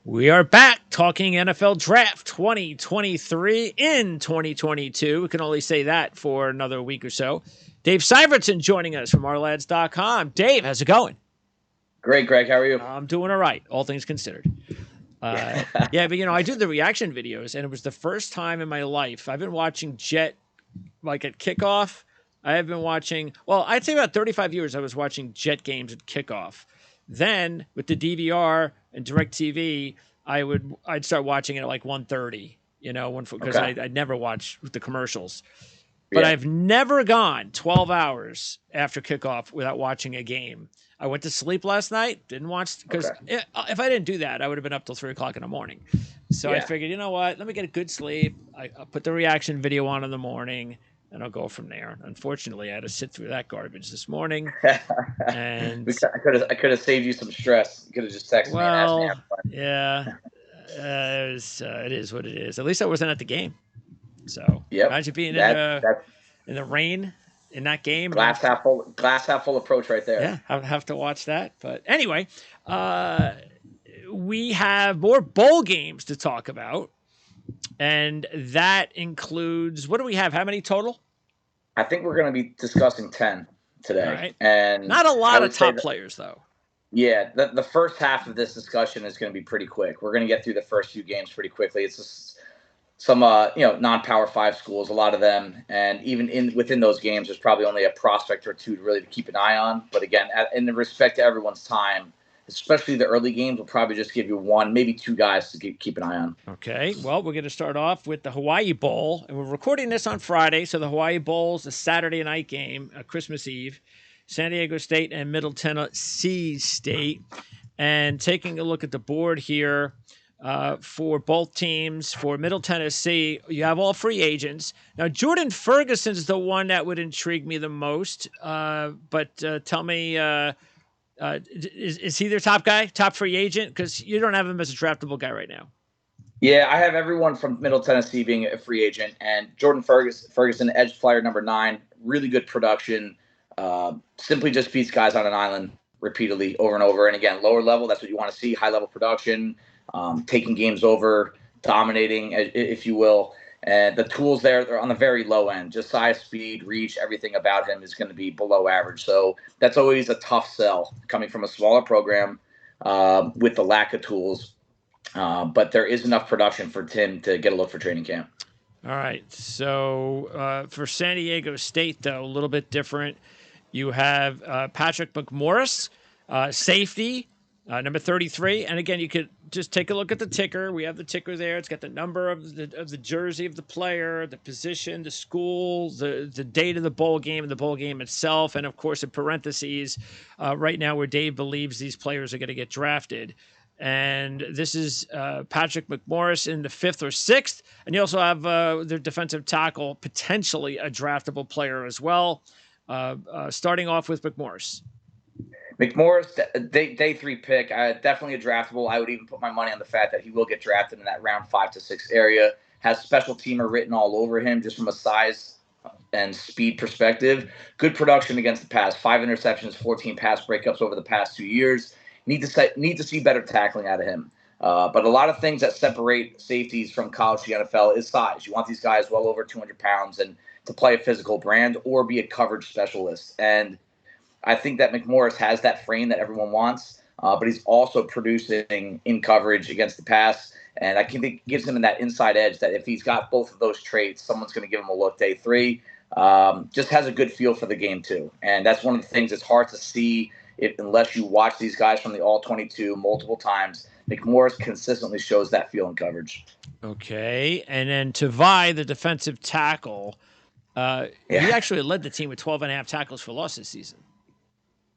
We are back talking NFL Draft 2023 in 2022. We can only say that for another week or so. Dave Syvertsen joining us from ourlads.com. Dave, how's it going? Great, Greg. How are you? I'm doing all right, all things considered. Yeah, but I do the reaction videos, and it was the first time in my life I've been watching Jet like at kickoff. I have been watching, I'd say about 35 years I was watching Jet games at kickoff. Then with the DVR and DirecTV, I'd start watching it at like 1:30, because I'd never watch the commercials. But I've never gone 12 hours after kickoff without watching a game. I went to sleep last night, didn't watch, because if I didn't do that, I would have been up till 3 o'clock in the morning. So I figured, you know what, let me get a good sleep. I'll put the reaction video on in the morning, and I'll go from there. Unfortunately, I had to sit through that garbage this morning. And I could have saved you some stress. You could have just texted me and asked me. Yeah, it is what it is. At least I wasn't at the game. So imagine being in the rain in that game. Glass half full approach right there. Yeah, I would have to watch that. But anyway, we have more bowl games to talk about. And that includes, what do we have? How many total? I think we're going to be discussing 10 today. All right. And not a lot of top players, though. Yeah, the first half of this discussion is going to be pretty quick. We're going to get through the first few games pretty quickly. It's just some non-Power 5 schools, a lot of them, and even within those games, there's probably only a prospect or two to really keep an eye on. But again, in respect to everyone's time, especially the early games, we'll probably just give you one, maybe two guys to keep an eye on. Okay, well, we're going to start off with the Hawaii Bowl, and we're recording this on Friday, so the Hawaii Bowl is a Saturday night game, Christmas Eve, San Diego State and Middle Tennessee State. And taking a look at the board here, for both teams, for Middle Tennessee, you have all free agents. Now, Jordan Ferguson's the one that would intrigue me the most. But tell me, is he their top guy, top free agent? Because you don't have him as a draftable guy right now. Yeah, I have everyone from Middle Tennessee being a free agent. And Jordan Ferguson, edge flyer number 9, really good production. Simply just beats guys on an island repeatedly over and over. And again, lower level, that's what you want to see, high level production. Taking games over, dominating, if you will. And the tools there, they're on the very low end. Just size, speed, reach, everything about him is going to be below average. So that's always a tough sell coming from a smaller program with the lack of tools. But there is enough production for Tim to get a look for training camp. All right. So for San Diego State, though, a little bit different. You have Patrick McMorris, safety. Number 33, and again, you could just take a look at the ticker. We have the ticker there. It's got the number of the jersey of the player, the position, the school, the date of the bowl game, and the bowl game itself, and of course, in parentheses, right now where Dave believes these players are going to get drafted. And this is Patrick McMorris in the 5th or 6th, and you also have their defensive tackle, potentially a draftable player as well. Starting off with McMorris. McMorris, day 3 pick, definitely a draftable. I would even put my money on the fact that he will get drafted in that round 5 to 6 area. Has special teamer written all over him just from a size and speed perspective. Good production against the pass. 5 interceptions, 14 pass breakups over the past 2 years. Need to see better tackling out of him. But a lot of things that separate safeties from college to the NFL is size. You want these guys well over 200 pounds and to play a physical brand or be a coverage specialist. And I think that McMorris has that frame that everyone wants, but he's also producing in coverage against the pass. And I think it gives him that inside edge that if he's got both of those traits, someone's going to give him a look day 3. Just has a good feel for the game, too. And that's one of the things that's hard to see unless you watch these guys from the All-22 multiple times. McMorris consistently shows that feel in coverage. Okay. And then Tavai, the defensive tackle, he actually led the team with 12.5 tackles for loss this season.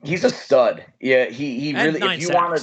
He's a stud. Yeah, he really. If you wanted,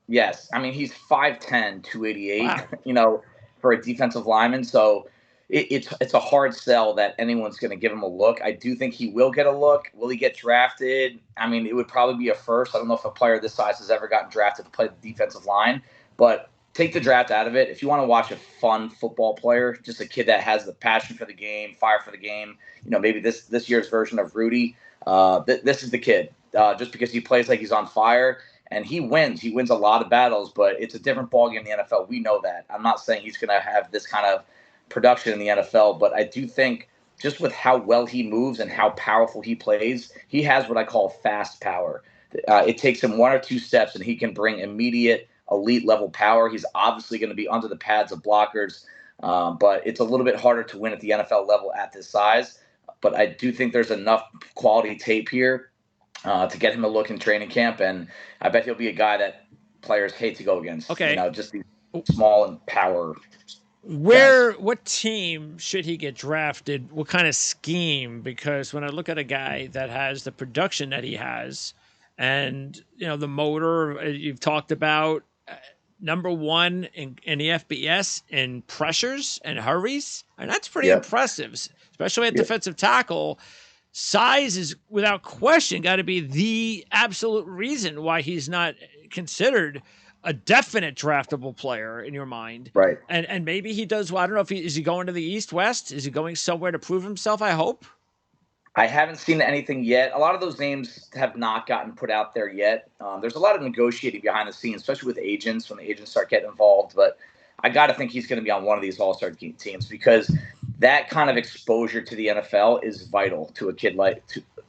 yes, I mean he's 5'10", 288. Wow. For a defensive lineman, so it's a hard sell that anyone's going to give him a look. I do think he will get a look. Will he get drafted? I mean, it would probably be a first. I don't know if a player this size has ever gotten drafted to play the defensive line, but take the draft out of it. If you want to watch a fun football player, just a kid that has the passion for the game, fire for the game, maybe this year's version of Rudy. This is the kid. Just because he plays like he's on fire and he wins. He wins a lot of battles, but it's a different ballgame in the NFL. We know that. I'm not saying he's going to have this kind of production in the NFL, but I do think just with how well he moves and how powerful he plays, he has what I call fast power. It takes him 1 or 2 steps, and he can bring immediate elite level power. He's obviously going to be under the pads of blockers, but it's a little bit harder to win at the NFL level at this size. But I do think there's enough quality tape here to get him a look in training camp, and I bet he'll be a guy that players hate to go against. Okay, just these small and power. What team should he get drafted? What kind of scheme? Because when I look at a guy that has the production that he has, and the motor you've talked about, number one in the FBS in pressures and hurries, and that's pretty impressive, especially at defensive tackle. Size is without question got to be the absolute reason why he's not considered a definite draftable player in your mind. Right. And maybe he does well. I don't know if is he going to the East West? Is he going somewhere to prove himself? I hope. I haven't seen anything yet. A lot of those names have not gotten put out there yet. There's a lot of negotiating behind the scenes, especially with agents when the agents start getting involved. But I got to think he's going to be on one of these all-star teams because that kind of exposure to the NFL is vital to a kid like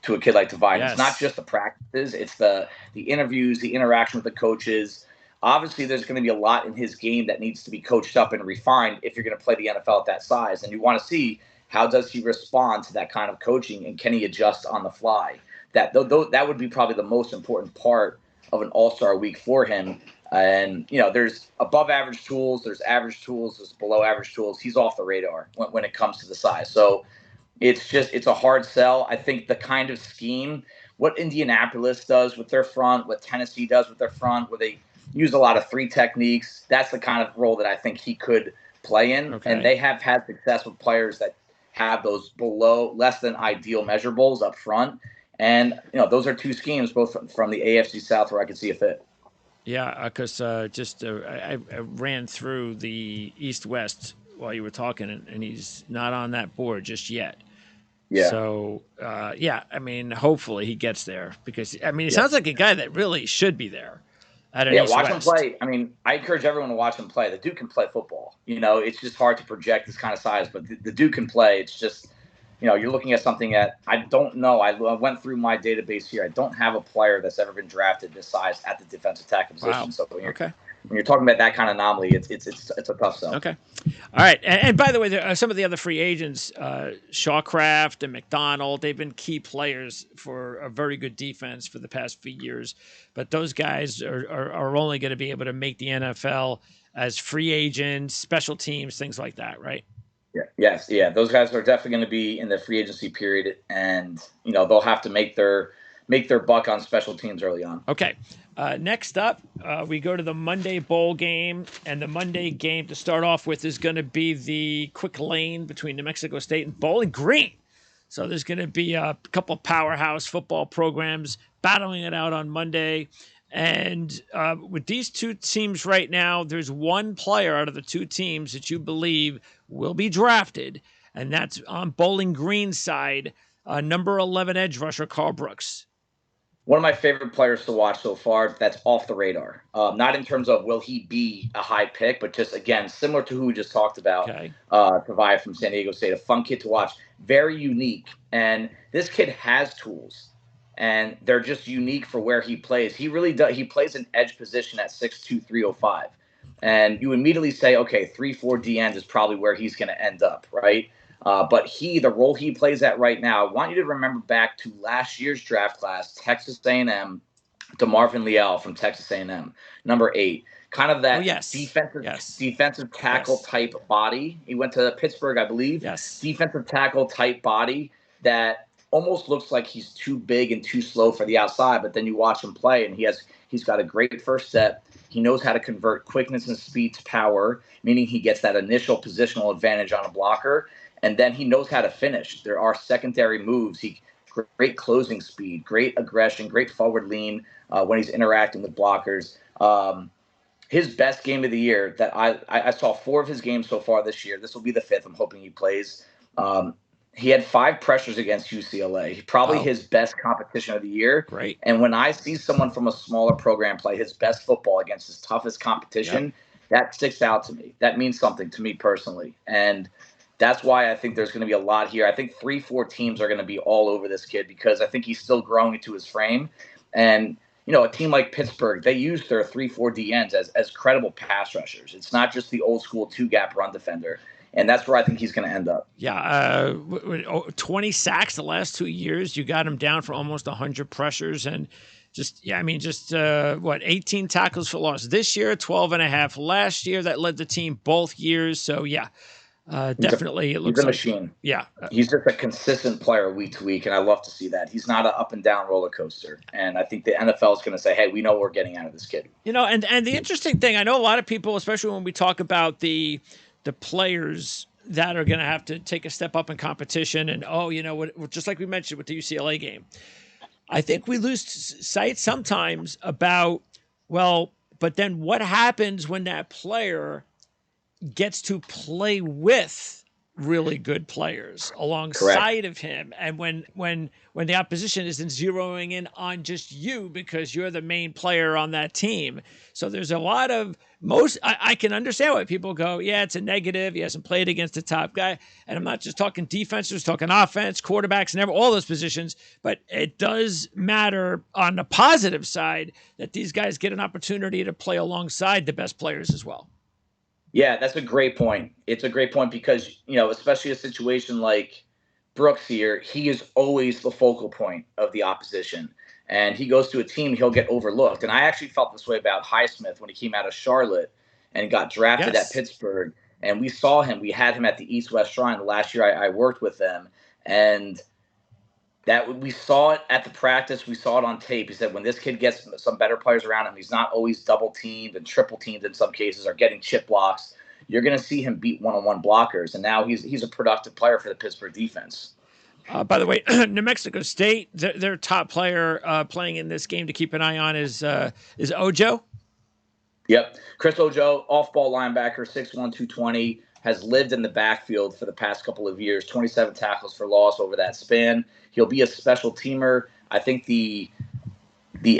Devine. Yes. It's not just the practices; it's the interviews, the interaction with the coaches. Obviously, there's going to be a lot in his game that needs to be coached up and refined if you're going to play the NFL at that size, and you want to see how does he respond to that kind of coaching, and can he adjust on the fly? That would be probably the most important part of an all-star week for him. And, there's above average tools, there's average tools, there's below average tools. He's off the radar when it comes to the size. So it's a hard sell. I think the kind of scheme, what Indianapolis does with their front, what Tennessee does with their front, where they use a lot of 3 techniques, that's the kind of role that I think he could play in. Okay. And they have had success with players that have those below less than ideal measurables up front. And, those are 2 schemes, both from the AFC South where I could see a fit. Yeah, because I ran through the East-West while you were talking, and he's not on that board just yet. Yeah. So, hopefully he gets there because, he sounds like a guy that really should be there. Watch him play. I encourage everyone to watch him play. The dude can play football. It's just hard to project this kind of size, but the dude can play. It's just, you're looking at something that I don't know. I went through my database here. I don't have a player that's ever been drafted this size at the defensive tackle position. Wow. So when you're talking about that kind of anomaly, it's a tough sell. Okay. All right. And by the way, there are some of the other free agents, Shawcraft and McDonald, they've been key players for a very good defense for the past few years. But those guys are only going to be able to make the NFL as free agents, special teams, things like that, right? Yeah. Yes. Yeah. Those guys are definitely going to be in the free agency period, and they'll have to make their buck on special teams early on. Okay. Next up, we go to the Monday bowl game, and the Monday game to start off with is going to be the quick lane between New Mexico State and Bowling Green. So there's going to be a couple of powerhouse football programs battling it out on Monday. And with these 2 teams right now, there's one player out of the 2 teams that you believe will be drafted, and that's on Bowling Green's side, number 11 edge rusher Carl Brooks. One of my favorite players to watch so far that's off the radar. Not in terms of will he be a high pick, but just, again, similar to who we just talked about, Tavai from San Diego State, a fun kid to watch, very unique. And this kid has tools, and they're just unique for where he plays. He really does. He plays an edge position at 6'2", 305. And you immediately say, okay, 3-4 D end is probably where he's going to end up, right? But the role he plays at right now, I want you to remember back to last year's draft class, Texas A&M, DeMarvin Leal from Texas A&M, number 8. Kind of that defensive tackle type body. He went to Pittsburgh, I believe. Yes. Defensive tackle type body that almost looks like he's too big and too slow for the outside, but then you watch him play, and he's got a great first step. He knows how to convert quickness and speed to power, meaning he gets that initial positional advantage on a blocker. And then he knows how to finish. There are secondary moves. Great closing speed, great aggression, great forward lean when he's interacting with blockers. His best game of the year that I saw 4 of his games so far this year. This will be the 5th. I'm hoping he plays. He had 5 pressures against UCLA. Probably Wow, his best competition of the year. great. And when I see someone from a smaller program play his best football against his toughest Yep. competition, that sticks out to me. That means something to me personally. And that's why I think there's going to be a lot here. I think 3-4 teams are going to be all over this kid because I think he's still growing into his frame. And a team like Pittsburgh, they use their 3-4 DNs as credible pass rushers. It's not just the old school 2-gap run defender. And that's where I think he's going to end up. Yeah, 20 sacks the last 2 years. You got him down for almost 100 pressures, and just 18 tackles for loss this year, 12 and a half last year. That led the team both years. So yeah, definitely it looks he's a like machine. Yeah, he's just a consistent player week to week, and I love to see that. He's not an up and down roller coaster, and I think the NFL is going to say, "Hey, we know what we're getting out of this kid." And the interesting thing, I know a lot of people, especially when we talk about the players that are going to have to take a step up in competition, and just like we mentioned with the UCLA game, I think we lose sight sometimes about, well, but then what happens when that player gets to play with really good players alongside of him, and when the opposition isn't zeroing in on just you because you're the main player on that team. So there's a lot of I can understand why people go, yeah, it's a negative. He hasn't played against the top guy. And I'm not just talking defense, just talking offense, quarterbacks, and all those positions. But it does matter on the positive side that these guys get an opportunity to play alongside the best players as well. Yeah, that's a great point. It's a great point because, especially a situation like Brooks here, he is always the focal point of the opposition. And he goes to a team, he'll get overlooked. And I actually felt this way about Highsmith when he came out of Charlotte and got drafted at Pittsburgh. And we saw him. We had him at the East-West Shrine the last year I worked with them. And that we saw it at the practice. We saw it on tape. He said when this kid gets some better players around him, he's not always double teamed and triple teamed in some cases, or getting chip blocks. You're going to see him beat one-on-one blockers, and now he's a productive player for the Pittsburgh defense. By the way, New Mexico State, their top player playing in this game to keep an eye on is Ojo. Yep, Chris Ojo, off-ball linebacker, 6'1", 220. Has lived in the backfield for the past couple of years, 27 tackles for loss over that span. He'll be a special teamer. I think the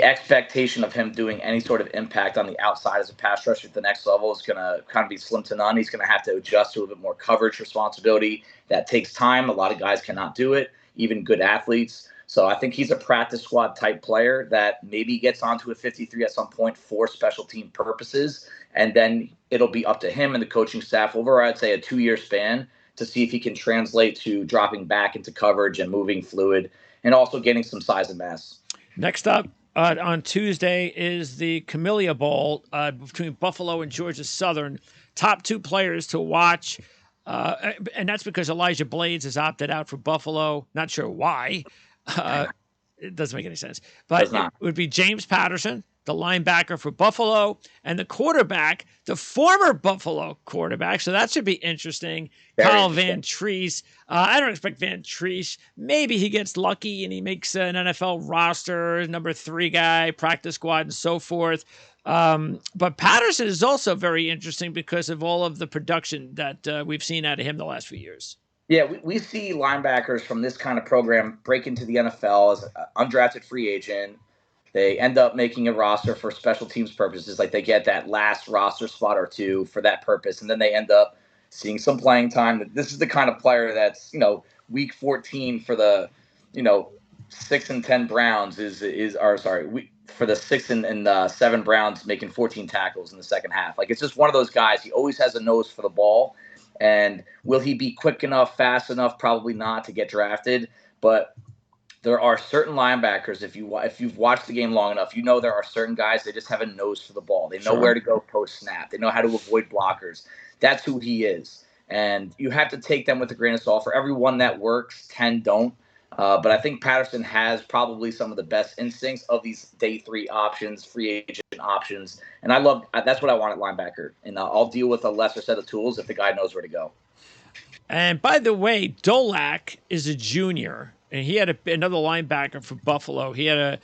expectation of him doing any sort of impact on the outside as a pass rusher at the next level is going to kind of be slim to none. He's going to have to adjust to a bit more coverage responsibility. That takes time. A lot of guys cannot do it, even good athletes. So I think he's a practice squad type player that maybe gets onto a 53 at some point for special team purposes. And then it'll be up to him and the coaching staff over, I'd say, a 2-year span to see if he can translate to dropping back into coverage and moving fluid and also getting some size and mass. Next up on Tuesday is the Camellia Bowl between Buffalo and Georgia Southern. Top 2 players to watch. And that's because Elijah Blades has opted out for Buffalo. Not sure why. It doesn't make any sense. But it would be James Patterson, the linebacker for Buffalo, and the quarterback, the former Buffalo quarterback. So that should be interesting. Kyle Van Treese. I don't expect Van Treese. Maybe he gets lucky and he makes an NFL roster, number 3 guy, practice squad, and so forth. But Patterson is also very interesting because of all of the production that we've seen out of him the last few years. Yeah, we see linebackers from this kind of program break into the NFL as an undrafted free agent. They end up making a roster for special teams purposes. Like they get that last roster spot or 2 for that purpose. And then they end up seeing some playing time. This is the kind of player that's, week 14 for the, 6 and 10 Browns for the 6 and 7 Browns making 14 tackles in the second half. Like it's just one of those guys. He always has a nose for the ball. And will he be quick enough, fast enough? Probably not to get drafted. But there are certain linebackers, if you've watched the game long enough, there are certain guys, they just have a nose for the ball. They know where to go post-snap. They know how to avoid blockers. That's who he is. And you have to take them with a grain of salt. For every one that works, 10 don't. But I think Patterson has probably some of the best instincts of these day 3 options, free agent options. And that's what I want at linebacker. And I'll deal with a lesser set of tools if the guy knows where to go. And by the way, Dolak is a junior, and he had another linebacker for Buffalo. He had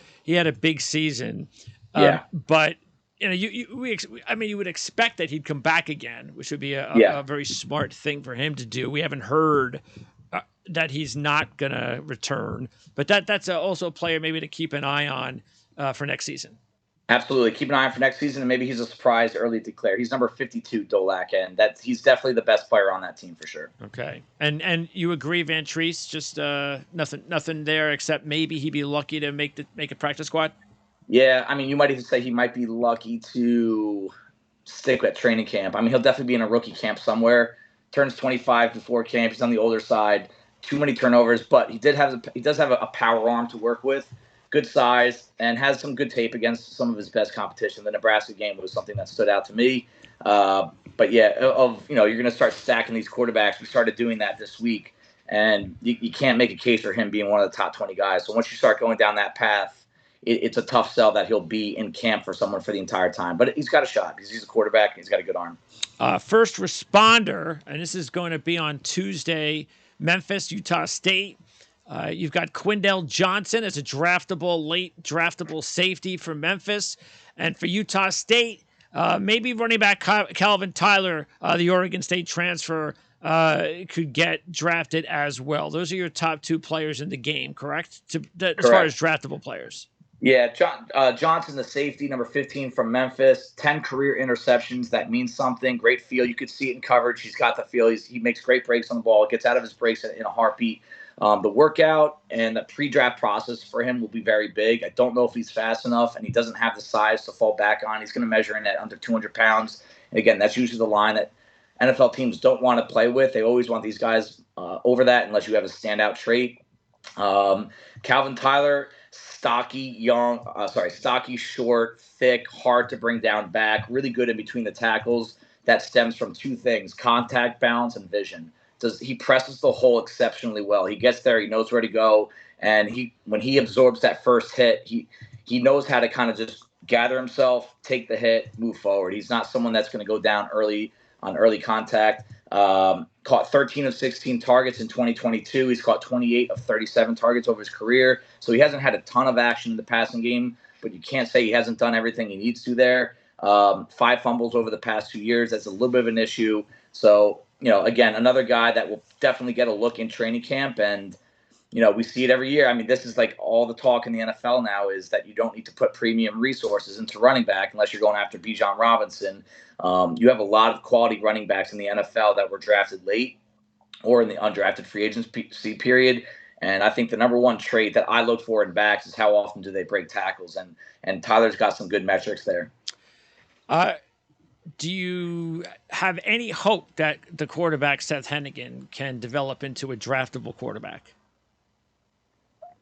a big season. But you would expect that he'd come back again, which would be a very smart thing for him to do. We haven't heard that he's not going to return. But that's also a player maybe to keep an eye on for next season. Absolutely. Keep an eye on for next season, and maybe he's a surprise early declare. He's number 52, Dolak, and he's definitely the best player on that team for sure. Okay. And you agree, Van Treese, just nothing there except maybe he'd be lucky to make a practice squad? Yeah, I mean, you might even say he might be lucky to stick at training camp. I mean, he'll definitely be in a rookie camp somewhere. Turns 25 before camp. He's on the older side. Too many turnovers, but he does have a power arm to work with. Good size, and has some good tape against some of his best competition. The Nebraska game was something that stood out to me. But yeah, you're going to start stacking these quarterbacks. We started doing that this week, and you can't make a case for him being one of the top 20 guys. So once you start going down that path, it's a tough sell that he'll be in camp for someone for the entire time. But he's got a shot because he's a quarterback and he's got a good arm. First responder, and this is going to be on Tuesday, Memphis, Utah State. You've got Quindell Johnson as a late draftable safety for Memphis. And for Utah State, maybe running back Calvin Tyler, the Oregon State transfer, could get drafted as well. Those are your top two players in the game, correct? Correct. As far as draftable players. Yeah, Johnson, the safety, number 15 from Memphis, 10 career interceptions. That means something. Great feel. You could see it in coverage. He's got the feel. He makes great breaks on the ball. Gets out of his breaks in a heartbeat. The workout and the pre-draft process for him will be very big. I don't know if he's fast enough, and he doesn't have the size to fall back on. He's going to measure in at under 200 pounds. And again, that's usually the line that NFL teams don't want to play with. They always want these guys over that unless you have a standout trait. Calvin Tyler, stocky, short, thick, hard to bring down back, really good in between the tackles. That stems from two things: contact, balance, and vision. He presses the hole exceptionally well. He gets there, he knows where to go, and when he absorbs that first hit, he knows how to kind of just gather himself, take the hit, move forward. He's not someone that's going to go down early on early contact. Caught 13 of 16 targets in 2022. He's caught 28 of 37 targets over his career. So he hasn't had a ton of action in the passing game, but you can't say he hasn't done everything he needs to there. 5 fumbles over the past 2 years. That's a little bit of an issue. So, again, another guy that will definitely get a look in training camp. And, we see it every year. I mean, this is like all the talk in the NFL now is that you don't need to put premium resources into running back unless you're going after Bijan Robinson. You have a lot of quality running backs in the NFL that were drafted late or in the undrafted free agency period. And I think the number one trait that I look for in backs is how often do they break tackles. And Tyler's got some good metrics there. Do you have any hope that the quarterback, Seth Hennigan, can develop into a draftable quarterback?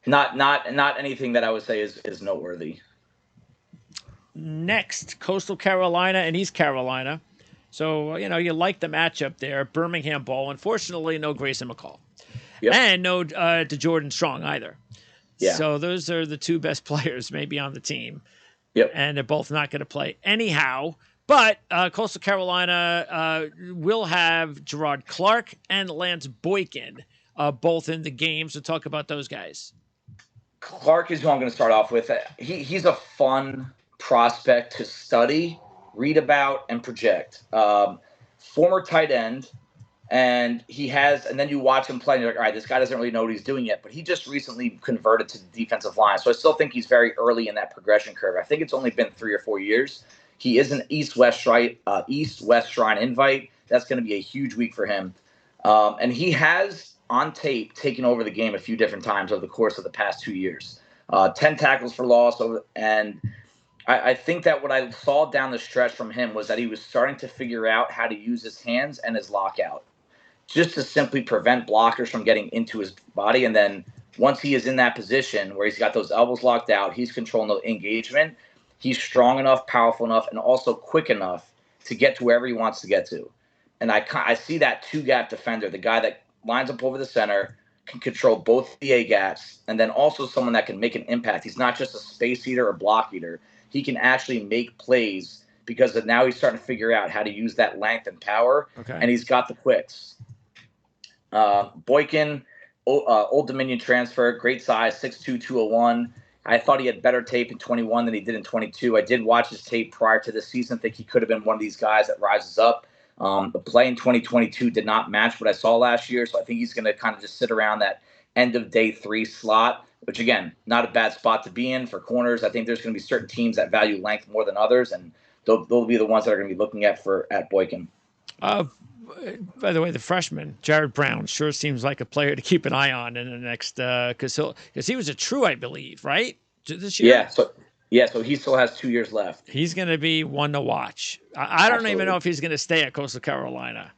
Not anything that I would say is noteworthy. Next, Coastal Carolina and East Carolina. So, you like the matchup there. Birmingham ball. Unfortunately, no Grayson McCall. Yep. And no DeJordan Strong either. Yeah. So those are the two best players maybe on the team. Yep. And they're both not going to play anyhow. But Coastal Carolina will have Gerard Clark and Lance Boykin both in the game. So talk about those guys. Clark is who I'm going to start off with. He's a fun prospect to study, read about, and project. Former tight end, and then you watch him play, and you're like, all right, this guy doesn't really know what he's doing yet, but he just recently converted to the defensive line. So I still think he's very early in that progression curve. I think it's only been 3 or 4 years. He is an East-West Shrine invite. That's going to be a huge week for him. And he has, on tape, taken over the game a few different times over the course of the past 2 years. 10 tackles for loss. And I think that what I saw down the stretch from him was that he was starting to figure out how to use his hands and his lockout just to simply prevent blockers from getting into his body. And then once he is in that position where he's got those elbows locked out, he's controlling the engagement. He's strong enough, powerful enough, and also quick enough to get to wherever he wants to get to. And I see that two-gap defender, the guy that lines up over the center, can control both the A-gaps, and then also someone that can make an impact. He's not just a space eater or block eater. He can actually make plays because now he's starting to figure out how to use that length and power, and he's got the quicks. Boykin, Old Dominion transfer, great size, 6'2", 201. I thought he had better tape in 21 than he did in 22. I did watch his tape prior to this season. I think he could have been one of these guys that rises up. The play in 2022 did not match what I saw last year, so I think he's going to kind of just sit around that end of day 3 slot, which, again, not a bad spot to be in for corners. I think there's going to be certain teams that value length more than others, and they'll be the ones that are going to be looking at Boykin. By the way, the freshman Jared Brown sure seems like a player to keep an eye on in the next because he was a true, I believe, right, this year. So he still has 2 years left. He's going to be one to watch. I don't even know if he's going to stay at Coastal Carolina.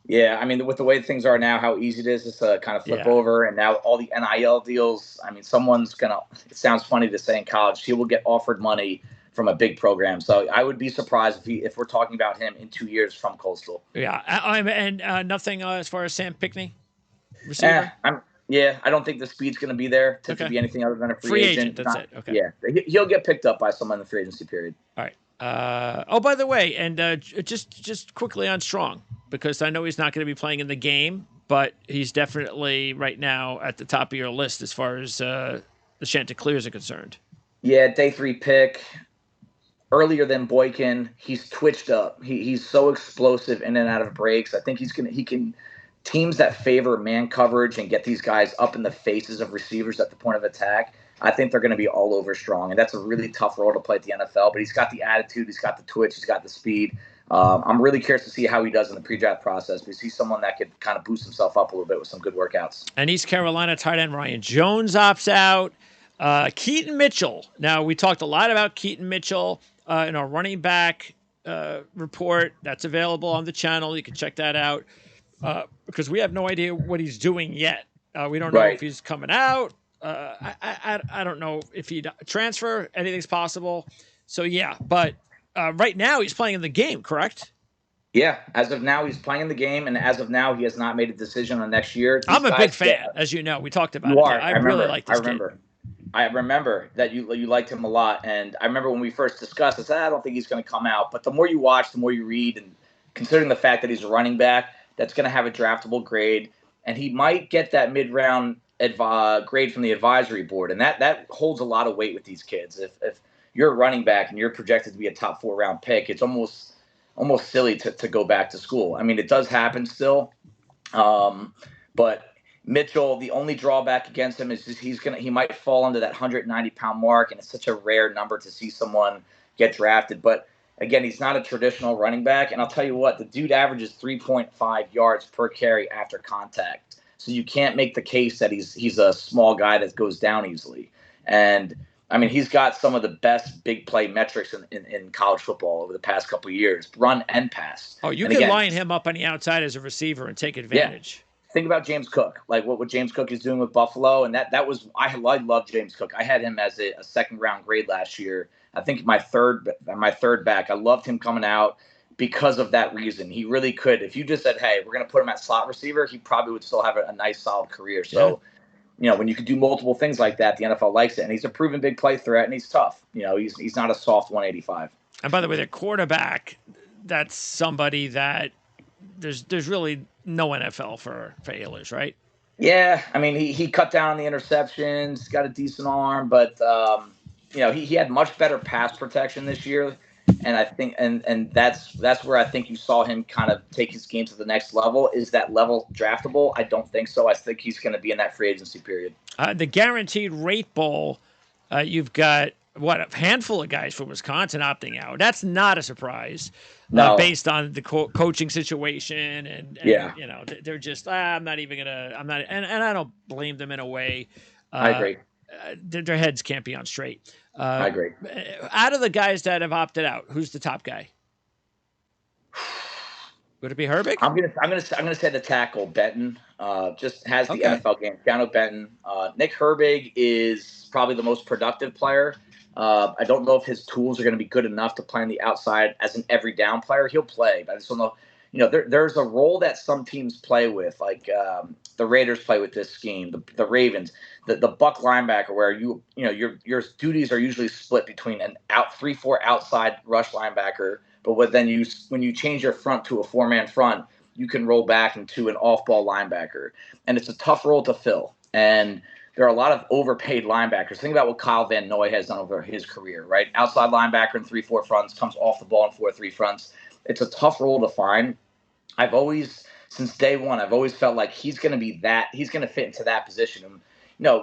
Yeah, I mean, with the way things are now, how easy it is to kind of flip over, and now all the NIL deals. I mean, someone's gonna. It sounds funny to say in college, he will get offered money from a big program. So I would be surprised if we're talking about him in 2 years from Coastal. Yeah, and nothing as far as Sam Pinckney, receiver. I don't think the speed's going to be there to be anything other than a free agent. That's it. Okay. Yeah, he'll get picked up by someone in the free agency period. All right. By the way, and just quickly on Strong, because I know he's not going to be playing in the game, but he's definitely right now at the top of your list as far as the Chanticleers are concerned. Yeah, day 3 pick. Earlier than Boykin, he's twitched up. He's so explosive in and out of breaks. I think he can teams that favor man coverage and get these guys up in the faces of receivers at the point of attack. I think they're going to be all over Strong, and that's a really tough role to play at the NFL. But he's got the attitude, he's got the twitch, he's got the speed. I'm really curious to see how he does in the pre-draft process because he's someone that could kind of boost himself up a little bit with some good workouts. And East Carolina tight end Ryan Jones opts out. Keaton Mitchell. Now, we talked a lot about Keaton Mitchell in our running back report. That's available on the channel. You can check that out because we have no idea what he's doing yet. We don't know if he's coming out. I don't know if he'd transfer. Anything's possible. So, yeah, but right now he's playing in the game, correct? Yeah, as of now, he's playing in the game, and as of now, he has not made a decision on next year. I'm a big fan, as you know. We talked about it. I really like this kid. I remember that you liked him a lot, and I remember when we first discussed, I said, I don't think he's going to come out. But the more you watch, the more you read, and considering the fact that he's a running back that's going to have a draftable grade, and he might get that mid-round grade from the advisory board, and that holds a lot of weight with these kids. If you're a running back and you're projected to be a top 4 round pick, it's almost silly to go back to school. I mean, it does happen still, but Mitchell, the only drawback against him is just he might fall under that 190-pound mark, and it's such a rare number to see someone get drafted. But again, he's not a traditional running back, and I'll tell you what, the dude averages 3.5 yards per carry after contact. So you can't make the case that he's a small guy that goes down easily. And I mean, he's got some of the best big play metrics in college football over the past couple of years, run and pass. Oh, you can line him up on the outside as a receiver and take advantage. Yeah. Think about James Cook, like what James Cook is doing with Buffalo, and that was I love James Cook. I had him as a second round grade last year. I think my third back. I loved him coming out because of that reason. He really could. If you just said, "Hey, we're going to put him at slot receiver," he probably would still have a nice solid career. So, when you can do multiple things like that, the NFL likes it, and he's a proven big play threat, and he's tough. He's not a soft 185. And by the way, their quarterback, that's somebody that there's really no NFL for Ehlers, right? Yeah, I mean he cut down on the interceptions, got a decent arm, but he had much better pass protection this year, and I think and that's where I think you saw him kind of take his game to the next level. Is that level draftable? I don't think so. I think he's going to be in that free agency period. The guaranteed rate bowl, you've got a handful of guys from Wisconsin opting out. That's not a surprise. No. Based on the coaching situation and they're just I'm not even gonna and I don't blame them in a way. I agree. Their heads can't be on straight. I agree. Out of the guys that have opted out, who's the top guy? Would it be Herbig? I'm gonna say the tackle Benton. Just has the NFL game. Keanu Benton. Nick Herbig is probably the most productive player. I don't know if his tools are going to be good enough to play on the outside as an every down player. He'll play, but I just don't know. There's a role that some teams play with, like the Raiders play with this scheme, the Ravens, the Buck linebacker, where your duties are usually split between an 3-4 outside rush linebacker, but when you change your front to a 4-man front, you can roll back into an off-ball linebacker, and it's a tough role to fill. And there are a lot of overpaid linebackers. Think about what Kyle Van Noy has done over his career, right? Outside linebacker in 3-4 fronts, comes off the ball in 4-3 fronts. It's a tough role to find. I've always, since day one, I've always felt like he's going to be that. He's going to fit into that position. And,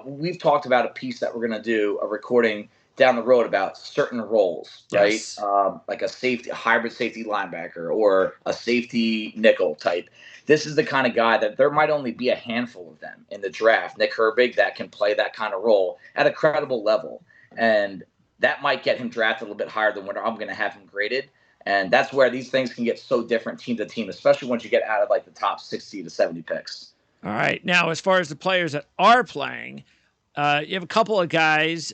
we've talked about a piece that we're going to do, a recording down the road about certain roles, right? Yes. Like a hybrid safety linebacker or a safety nickel type. This is the kind of guy that there might only be a handful of them in the draft. Nick Herbig that can play that kind of role at a credible level. And that might get him drafted a little bit higher than where I'm going to have him graded. And that's where these things can get so different team to team, especially once you get out of like the top 60 to 70 picks. All right. Now, as far as the players that are playing, you have a couple of guys,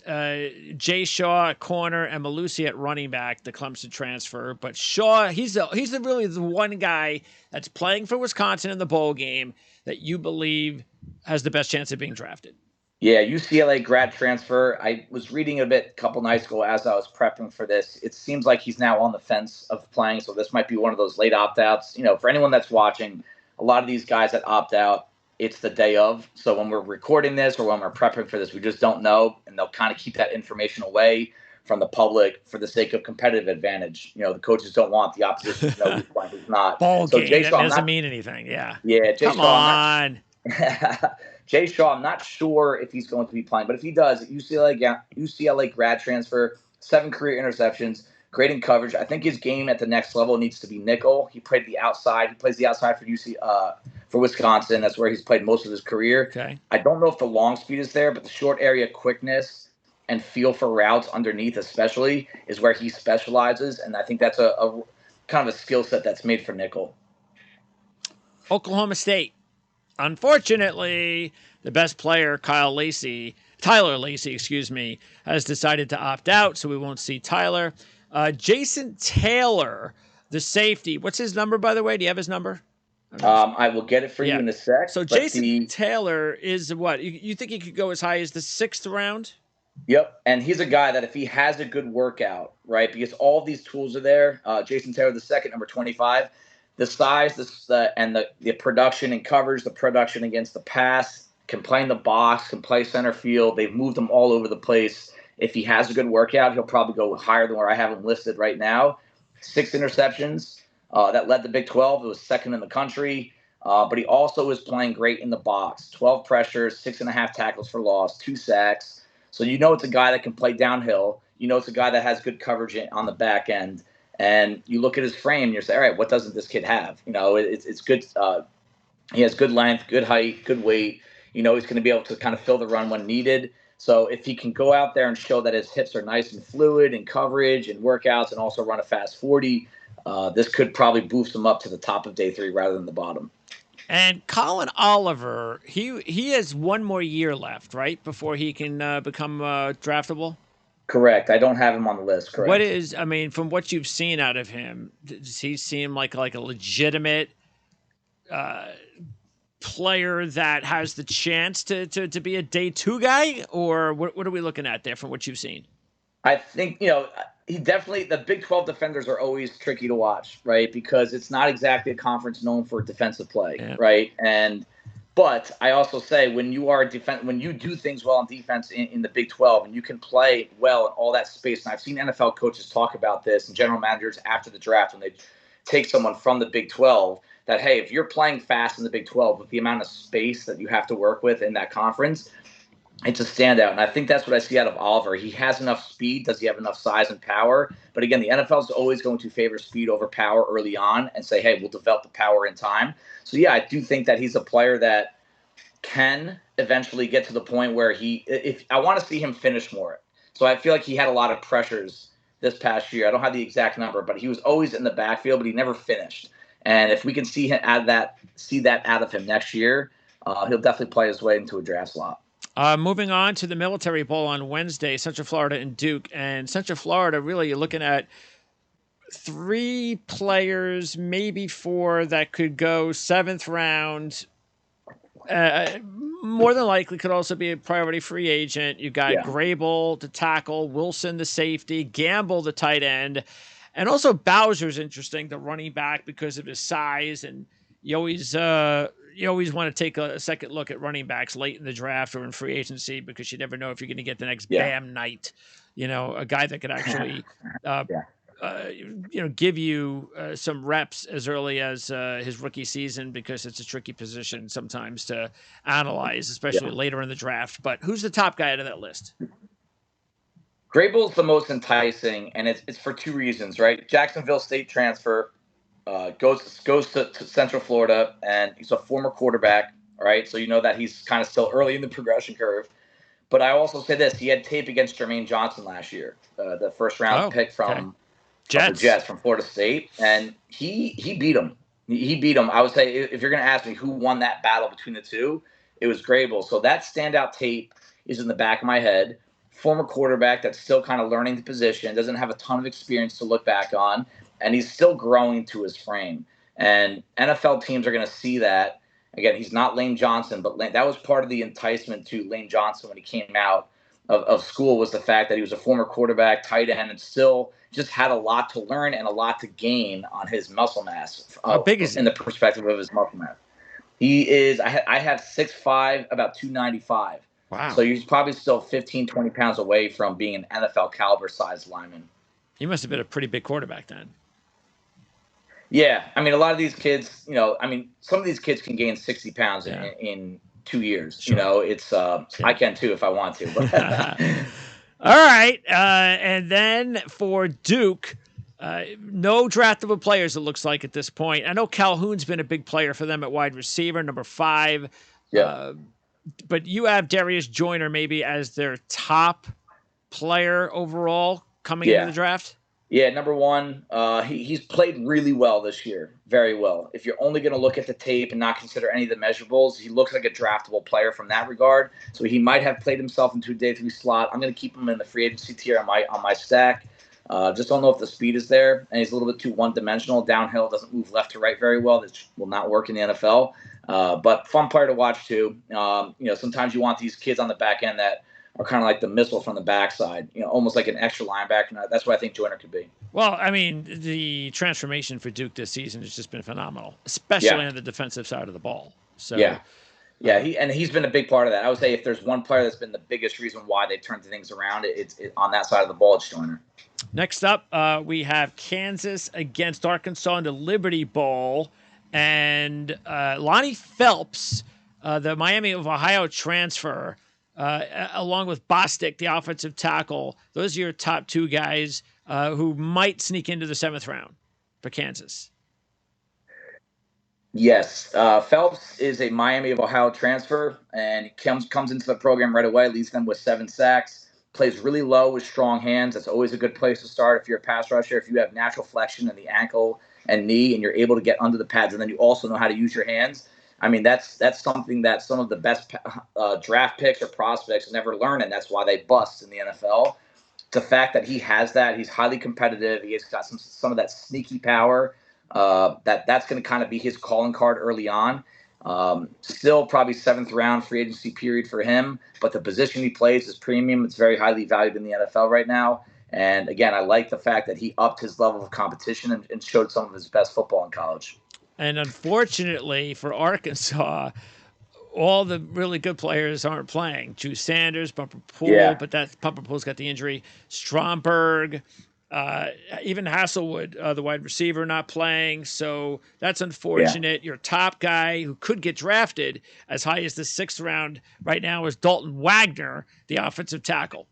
Jay Shaw at corner and Malusi at running back, the Clemson transfer. But Shaw, he's really the one guy that's playing for Wisconsin in the bowl game that you believe has the best chance of being drafted. Yeah, UCLA grad transfer. I was reading a couple nights ago as I was prepping for this. It seems like he's now on the fence of playing, so this might be one of those late opt-outs. For anyone that's watching, a lot of these guys that opt out, it's the day of. So when we're recording this or when we're prepping for this, we just don't know, and they'll kind of keep that information away from the public for the sake of competitive advantage. The coaches don't want the opposition to know who's playing, who's not. Ball So game, Jay that Shaw, doesn't mean anything. Yeah. Yeah, Jay Come Shaw, on. Jay Shaw, I'm not sure if he's going to be playing, but if he does, UCLA grad transfer, 7 career interceptions, great in coverage. I think his game at the next level needs to be nickel. He played the outside. He plays the outside for Wisconsin. That's where he's played most of his career. Okay. I don't know if the long speed is there, but the short area quickness and feel for routes underneath, especially, is where he specializes, and I think that's a kind of a skill set that's made for nickel. Oklahoma State. Unfortunately, the best player, Tyler Lacey, has decided to opt out, so we won't see Tyler. Jason Taylor, the safety. What's his number, by the way? Do you have his number? I will get it for you in a sec. So Jason Taylor is what? You think he could go as high as the 6th round? Yep, and he's a guy that if he has a good workout, right, because all of these tools are there. Jason Taylor, the second, number 25. The size, and the production and coverage, the production against the pass, can play in the box, can play center field. They've moved him all over the place. If he has a good workout, he'll probably go higher than where I have him listed right now. 6 interceptions. That led the Big 12. It was second in the country. But he also is playing great in the box. 12 pressures, 6.5 tackles for loss, 2 sacks. So it's a guy that can play downhill. It's a guy that has good coverage on the back end. And you look at his frame, and you say, all right, what doesn't this kid have? It's good. He has good length, good height, good weight. He's going to be able to kind of fill the run when needed. So if he can go out there and show that his hips are nice and fluid in coverage and workouts and also run a fast 40, this could probably boost him up to the top of day 3 rather than the bottom. And Colin Oliver, he has one more year left, right, before he can become draftable? Correct. I don't have him on the list. Correct. From what you've seen out of him, does he seem like a legitimate player that has the chance to be a day 2 guy? Or what are we looking at there from what you've seen? I think, he definitely, the Big 12 defenders are always tricky to watch, right? Because it's not exactly a conference known for defensive play, right? But I also say when you do things well on defense in the Big 12 and you can play well in all that space, and I've seen NFL coaches talk about this and general managers after the draft when they take someone from the Big 12 that, hey, if you're playing fast in the Big 12 with the amount of space that you have to work with in that conference, it's a standout. And I think that's what I see out of Oliver. He has enough speed. Does he have enough size and power? But again, the NFL is always going to favor speed over power early on and say, hey, we'll develop the power in time. So, yeah, I do think that he's a player that can eventually get to the point where if I want to see him finish more. So I feel like he had a lot of pressures this past year. I don't have the exact number, but he was always in the backfield, but he never finished. And if we can see that out of him next year, he'll definitely play his way into a draft slot. Moving on to the Military Bowl on Wednesday, Central Florida and Duke. And Central Florida, really, you're looking at 3 players, maybe 4 that could go 7th round. More than likely could also be a priority free agent. You got Grable to tackle, Wilson the safety, Gamble the tight end, and also Bowser's interesting, the running back, because of his size. And you always want to take a second look at running backs late in the draft or in free agency because you never know if you're going to get the next Bam Knight, a guy that could actually give you some reps as early as his rookie season, because it's a tricky position sometimes to analyze, especially later in the draft. But who's the top guy out of that list? Grayble's the most enticing, and it's for two reasons, right? Jacksonville State transfer, goes to Central Florida, and he's a former quarterback, right? So you know that he's kind of still early in the progression curve. But I also say this: he had tape against Jermaine Johnson last year, the first round pick from the Jets from Florida State, and he beat him. He beat him. I would say, if you're going to ask me who won that battle between the two, it was Grable. So that standout tape is in the back of my head. Former quarterback that's still kind of learning the position, doesn't have a ton of experience to look back on, and he's still growing to his frame. And NFL teams are going to see that. Again, he's not Lane Johnson, but that was part of the enticement to Lane Johnson when he came out of school, was the fact that he was a former quarterback, tight end, and still just had a lot to learn and a lot to gain on his muscle mass. How big is he? In the perspective of his muscle mass? He is, I have 6'5", about 295. Wow. So he's probably still 15, 20 pounds away from being an NFL caliber size lineman. He must have been a pretty big quarterback then. Yeah. I mean, a lot of these kids, some of these kids can gain 60 pounds in 2 years. Sure. It's I can too if I want to. All right. And then for Duke, no draftable players, it looks like, at this point. I know Calhoun's been a big player for them at wide receiver, number 5. Yeah. But you have Darius Joyner maybe as their top player overall coming into the draft? Yeah, number 1. He's played really well this year, very well. If you're only going to look at the tape and not consider any of the measurables, he looks like a draftable player from that regard. So he might have played himself into a day 3 slot. I'm going to keep him in the free agency tier on my stack. Just don't know if the speed is there, and he's a little bit too one-dimensional. Downhill, doesn't move left to right very well. This will not work in the NFL. But fun player to watch too. Sometimes you want these kids on the back end that are kind of like the missile from the backside, almost like an extra linebacker. That's what I think Joyner could be. Well, I mean, the transformation for Duke this season has just been phenomenal, especially on the defensive side of the ball. So he's been a big part of that. I would say if there's one player that's been the biggest reason why they turned things around, it's on that side of the ball, it's Joyner. Next up, we have Kansas against Arkansas in the Liberty Bowl. And Lonnie Phelps, the Miami of Ohio transfer, along with Bostic, the offensive tackle, those are your top 2 guys who might sneak into the 7th round for Kansas. Yes. Phelps is a Miami of Ohio transfer, and he comes into the program right away, leads them with 7 sacks, plays really low with strong hands. That's always a good place to start if you're a pass rusher. If you have natural flexion in the ankle and knee, and you're able to get under the pads, and then you also know how to use your hands. I mean, that's something that some of the best draft picks or prospects never learn, and that's why they bust in the NFL. The fact that he has that, he's highly competitive. He has got some of that sneaky power. That's going to kind of be his calling card early on. Still probably 7th round free agency period for him, but the position he plays is premium. It's very highly valued in the NFL right now. And again, I like the fact that he upped his level of competition and showed some of his best football in college. And unfortunately for Arkansas, all the really good players aren't playing. Drew Sanders, Bumper Pool, but that Bumper Pool's got the injury. Stromberg, even Hasselwood, the wide receiver, not playing. So that's unfortunate. Your top guy who could get drafted as high as the 6th round right now is Dalton Wagner, the offensive tackle.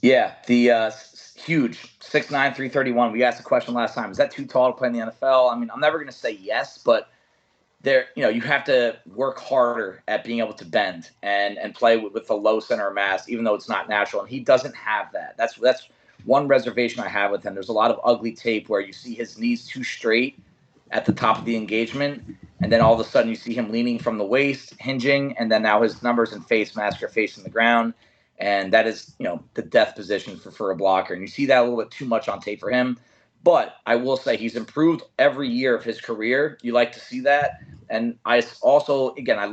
Yeah, the huge 6'9", 331. We asked the question last time: is that too tall to play in the NFL? I mean, I'm never going to say yes, but you have to work harder at being able to bend and play with a low center of mass, even though it's not natural. And he doesn't have that. That's one reservation I have with him. There's a lot of ugly tape where you see his knees too straight at the top of the engagement, and then all of a sudden you see him leaning from the waist, hinging, and then now his numbers and face mask are facing the ground. And that is, the death position for a blocker. And you see that a little bit too much on tape for him. But I will say he's improved every year of his career. You like to see that. And I also, again, I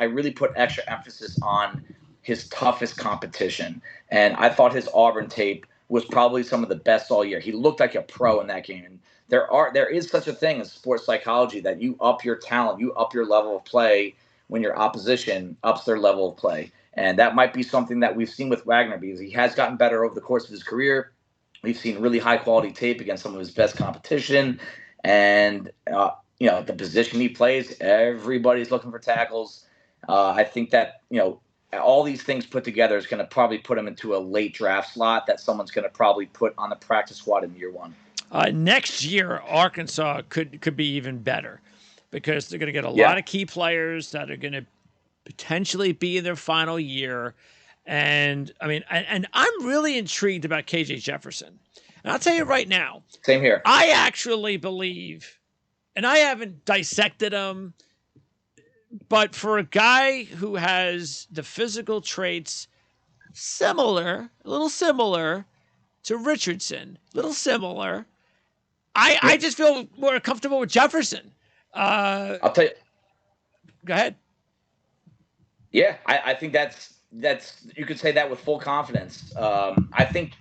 really put extra emphasis on his toughest competition. And I thought his Auburn tape was probably some of the best all year. He looked like a pro in that game. And there is such a thing as sports psychology that you up your talent, you up your level of play when your opposition ups their level of play. And that might be something that we've seen with Wagner because he has gotten better over the course of his career. We've seen really high quality tape against some of his best competition, and the position he plays, everybody's looking for tackles. I think that all these things put together is going to probably put him into a late draft slot that someone's going to probably put on the practice squad in year one. Next year, Arkansas could be even better because they're going to get a lot of key players that are going to potentially be in their final year. And I mean, and I'm really intrigued about KJ Jefferson. And I'll tell you right now. Same here. I actually believe, and I haven't dissected him, but for a guy who has the physical traits a little similar to Richardson, a little similar, I just feel more comfortable with Jefferson. I'll tell you. Go ahead. Yeah, I think that's you could say that with full confidence. I think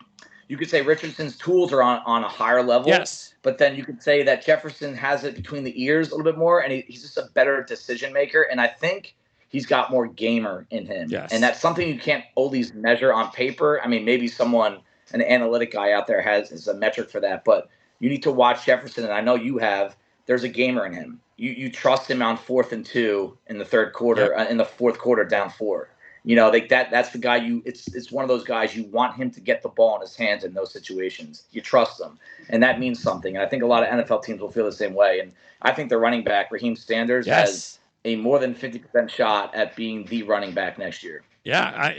you could say Richardson's tools are on a higher level. Yes. But then you could say that Jefferson has it between the ears a little bit more, and he's just a better decision maker. And I think he's got more gamer in him. Yes. And that's something you can't always measure on paper. I mean, maybe an analytic guy out there is a metric for that. But you need to watch Jefferson, and I know you have. There's a gamer in him. You trust him on 4th and 2 in the third quarter, in the fourth quarter down 4. That's the guy it's one of those guys you want him to get the ball in his hands in those situations. You trust him, and that means something. And I think a lot of NFL teams will feel the same way. And I think the running back, Raheem Sanders, has a more than 50% shot at being the running back next year. Yeah,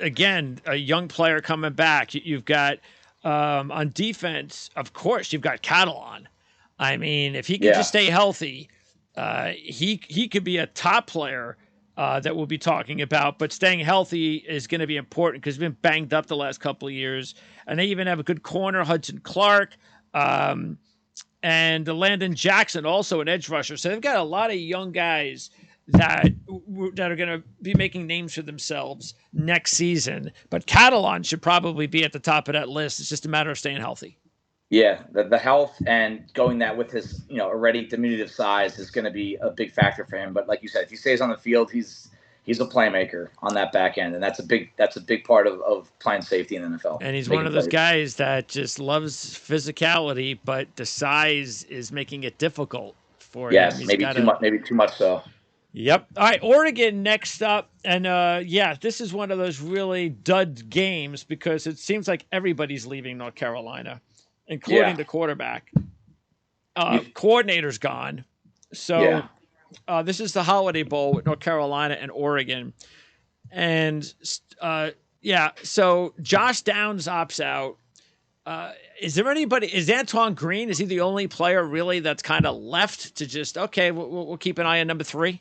again, a young player coming back. You've got on defense, of course, you've got Catalan. I mean, if he can just stay healthy, he could be a top player that we'll be talking about. But staying healthy is going to be important because he's been banged up the last couple of years. And they even have a good corner, Hudson Clark, and Landon Jackson, also an edge rusher. So they've got a lot of young guys that are going to be making names for themselves next season. But Catalan should probably be at the top of that list. It's just a matter of staying healthy. Yeah, the health and going that with his already diminutive size is going to be a big factor for him. But like you said, if he stays on the field, he's a playmaker on that back end, and that's a big part of playing safety in the NFL. And he's one of those guys that just loves physicality, but the size is making it difficult for him. Yes, maybe too much so. Yep. All right, Oregon next up. And, this is one of those really dud games because it seems like everybody's leaving North Carolina, including the quarterback. Coordinator's gone. So this is the Holiday Bowl with North Carolina and Oregon. And, so Josh Downs opts out. Is Antoine Green, is he the only player really that's kind of left to just, we'll keep an eye on number 3?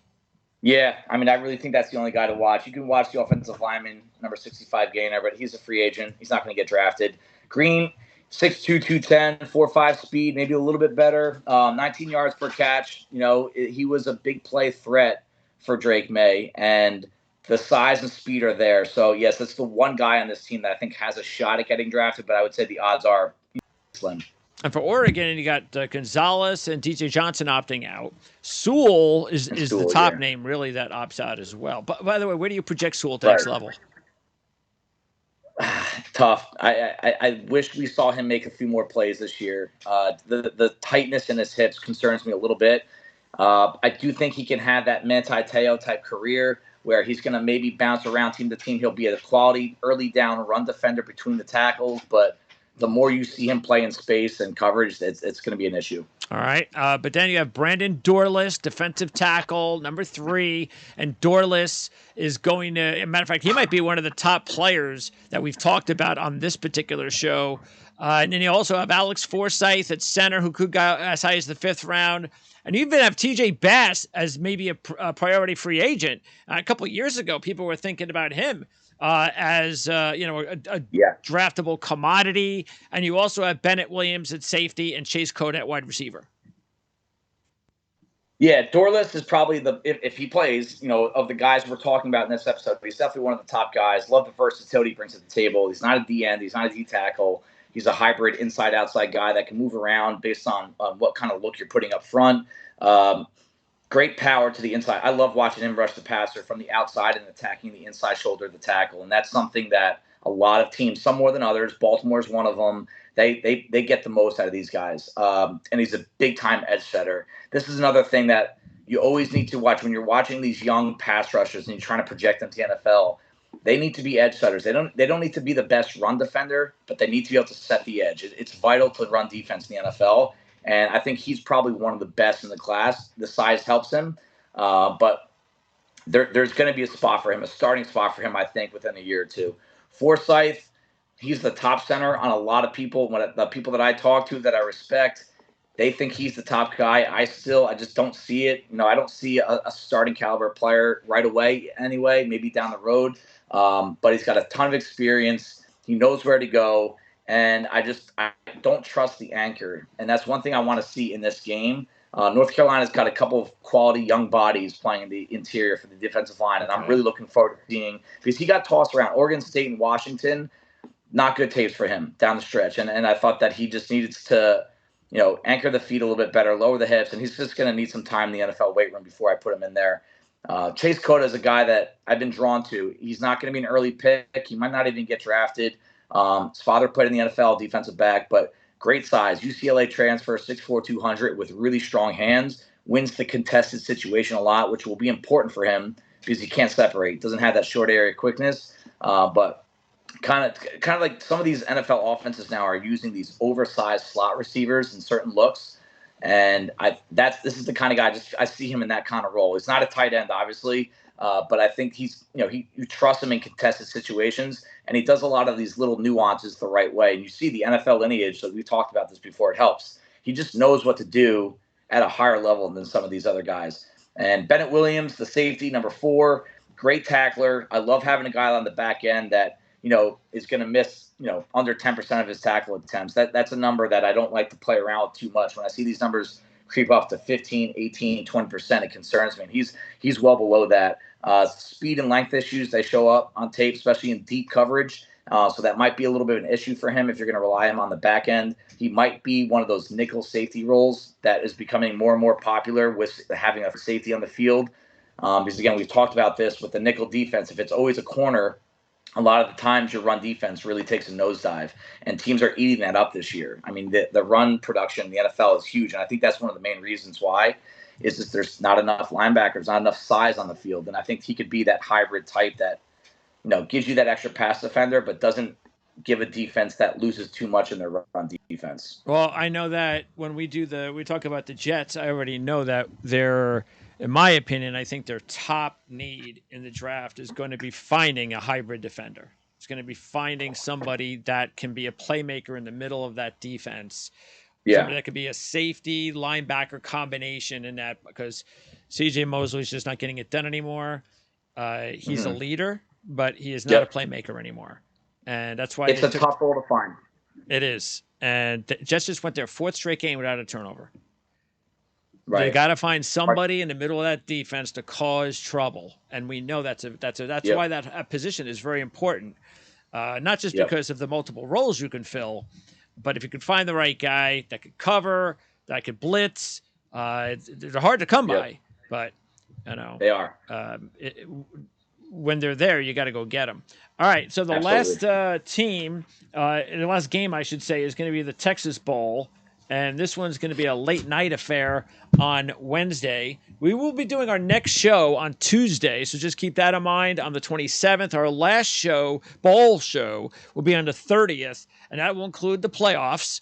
Yeah, I mean, I really think that's the only guy to watch. You can watch the offensive lineman, number 65 Gainer, but he's a free agent. He's not going to get drafted. Green, 6'2", 210, 4.5 speed, maybe a little bit better. 19 yards per catch. He was a big play threat for Drake May, and the size and speed are there. So, yes, that's the one guy on this team that I think has a shot at getting drafted, but I would say the odds are slim. And for Oregon, you got Gonzalez and DJ Johnson opting out. Sewell is the top name, really, that opts out as well. But by the way, where do you project Sewell to next level? Tough. I wish we saw him make a few more plays this year. The tightness in his hips concerns me a little bit. I do think he can have that Manti Te'o type career where he's going to maybe bounce around team to team. He'll be a quality early down run defender between the tackles, but the more you see him play in space and coverage, it's going to be an issue. All right. But then you have Brandon Dorless, defensive tackle, number 3. And Dorless is going to, as a matter of fact, he might be one of the top players that we've talked about on this particular show. And then you also have Alex Forsythe at center, who could go as high as the 5th round. And you even have TJ Bass as maybe a priority free agent. A couple of years ago, people were thinking about him as a draftable commodity. And you also have Bennett Williams at safety and Chase Cone at wide receiver. Yeah, Dorless is probably if he plays, of the guys we're talking about in this episode, he's definitely one of the top guys. Love the versatility he brings to the table. He's not a D end. He's not a D tackle. He's a hybrid inside-outside guy that can move around based on what kind of look you're putting up front. Great power to the inside. I love watching him rush the passer from the outside and attacking the inside shoulder of the tackle. And that's something that a lot of teams, some more than others, Baltimore is one of them, they get the most out of these guys. And he's a big time edge setter. This is another thing that you always need to watch when you're watching these young pass rushers and you're trying to project them to the NFL. They need to be edge setters. They don't need to be the best run defender, but they need to be able to set the edge. It's vital to run defense in the NFL, and I think he's probably one of the best in the class. The size helps him, but there's going to be a spot for him, a starting spot for him, I think, within a year or two. Forsyth, he's the top center on a lot of people. When the people that I talk to that I respect, they think he's the top guy. I just don't see it. I don't see a starting caliber player right away anyway, maybe down the road. But he's got a ton of experience. He knows where to go. And I don't trust the anchor. And that's one thing I want to see in this game. North Carolina's got a couple of quality young bodies playing in the interior for the defensive line. And I'm really looking forward to seeing, because he got tossed around Oregon State and Washington, not good tapes for him down the stretch. And I thought that he just needed to, anchor the feet a little bit better, lower the hips, and he's just going to need some time in the NFL weight room before I put him in there. Chase Cota is a guy that I've been drawn to. He's not going to be an early pick. He might not even get drafted. His father played in the NFL, defensive back, but great size. UCLA transfer, 6'4", 200, with really strong hands. Wins the contested situation a lot, which will be important for him because he can't separate. Doesn't have that short area quickness, but kind of like some of these NFL offenses now are using these oversized slot receivers in certain looks, and this is the kind of guy I see him in that kind of role. He's not a tight end, obviously, but I think he's you trust him in contested situations, and he does a lot of these little nuances the right way. And you see the NFL lineage. So we talked about this before. It helps. He just knows what to do at a higher level than some of these other guys. And Bennett Williams, the safety, number 4, great tackler. I love having a guy on the back end that is going to miss, under 10% of his tackle attempts. That's a number that I don't like to play around with too much. When I see these numbers creep up to 15, 18, 20%, it concerns me. And he's well below that. Speed and length issues, they show up on tape, especially in deep coverage. So that might be a little bit of an issue for him if you're going to rely him on the back end. He might be one of those nickel safety roles that is becoming more and more popular with having a safety on the field. Because, again, we've talked about this with the nickel defense. If it's always a corner, a lot of the times your run defense really takes a nosedive, and teams are eating that up this year. I mean, the run production in the NFL is huge, and I think that's one of the main reasons why is that there's not enough linebackers, not enough size on the field. And I think he could be that hybrid type that, gives you that extra pass defender, but doesn't give a defense that loses too much in their run defense. Well, I know that when we talk about the Jets, I already know that in my opinion, I think their top need in the draft is going to be finding a hybrid defender. It's going to be finding somebody that can be a playmaker in the middle of that defense. Yeah. Somebody that could be a safety linebacker combination in that, because CJ Mosley's just not getting it done anymore. He's a leader, but he is not a playmaker anymore. And that's why it's a tough role to find. It is. And the Jets just went their 4th straight game without a turnover. Right. They got to find somebody in the middle of that defense to cause trouble, and we know that's why that position is very important. Not just because of the multiple roles you can fill, but if you can find the right guy that could cover, that could blitz. They're hard to come by, but they are. When they're there, you got to go get them. All right, so the last team, the last game, I should say, is going to be the Texas Bowl. And this one's going to be a late night affair on Wednesday. We will be doing our next show on Tuesday, so just keep that in mind. On the 27th, our last show, bowl show, will be on the 30th, and that will include the playoffs.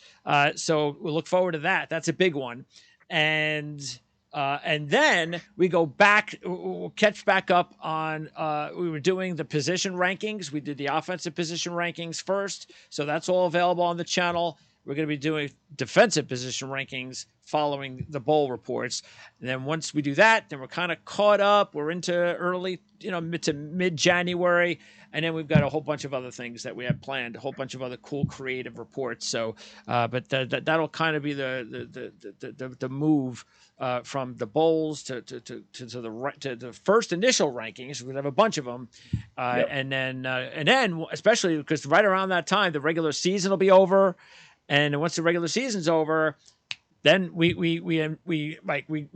So we'll look forward to that. That's a big one. And then we go back, we'll catch back up on, we were doing the position rankings. We did the offensive position rankings first, so that's all available on the channel. We're going to be doing defensive position rankings following the bowl reports. And then once we do that, then we're kind of caught up. We're into early, mid to mid-January. And then we've got a whole bunch of other things that we have planned, a whole bunch of other cool creative reports. So, but that'll kind of be the move from the bowls to the first initial rankings. We're gonna have a bunch of them, and then especially because right around that time the regular season will be over. And once the regular season's over, then we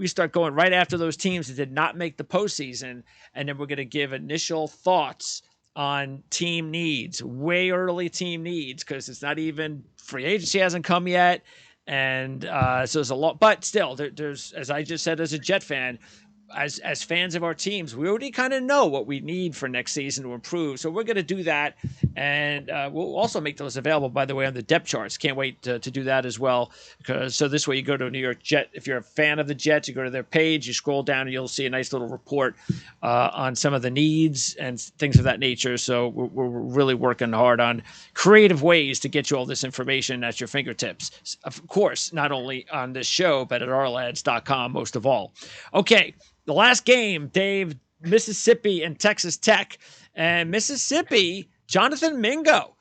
start going right after those teams that did not make the postseason, and then we're going to give initial thoughts on team needs, way early team needs, because it's not even free agency hasn't come yet. And so there's a lot, but still, there's, as I just said, as a Jet fan, as fans of our teams, we already kind of know what we need for next season to improve. So we're going to do that, and we'll also make those available, by the way, on the depth charts. Can't wait to do that as well. Because so this way, you go to New York Jet. If you're a fan of the Jets, you go to their page, you scroll down, and you'll see a nice little report on some of the needs and things of that nature. So we're really working hard on creative ways to get you all this information at your fingertips. Of course, not only on this show, but at ourlads.com most of all. Okay. The last game, Dave, Mississippi and Texas Tech. And Mississippi, Jonathan Mingo.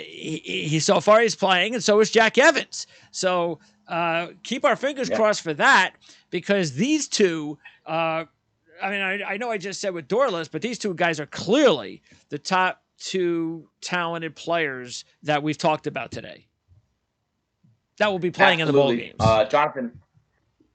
He so far he's playing, and so is Jack Evans. So keep our fingers crossed for that, because these two, I know I just said with Dorless, but these two guys are clearly the top two talented players that we've talked about today that will be playing in the bowl games. Jonathan.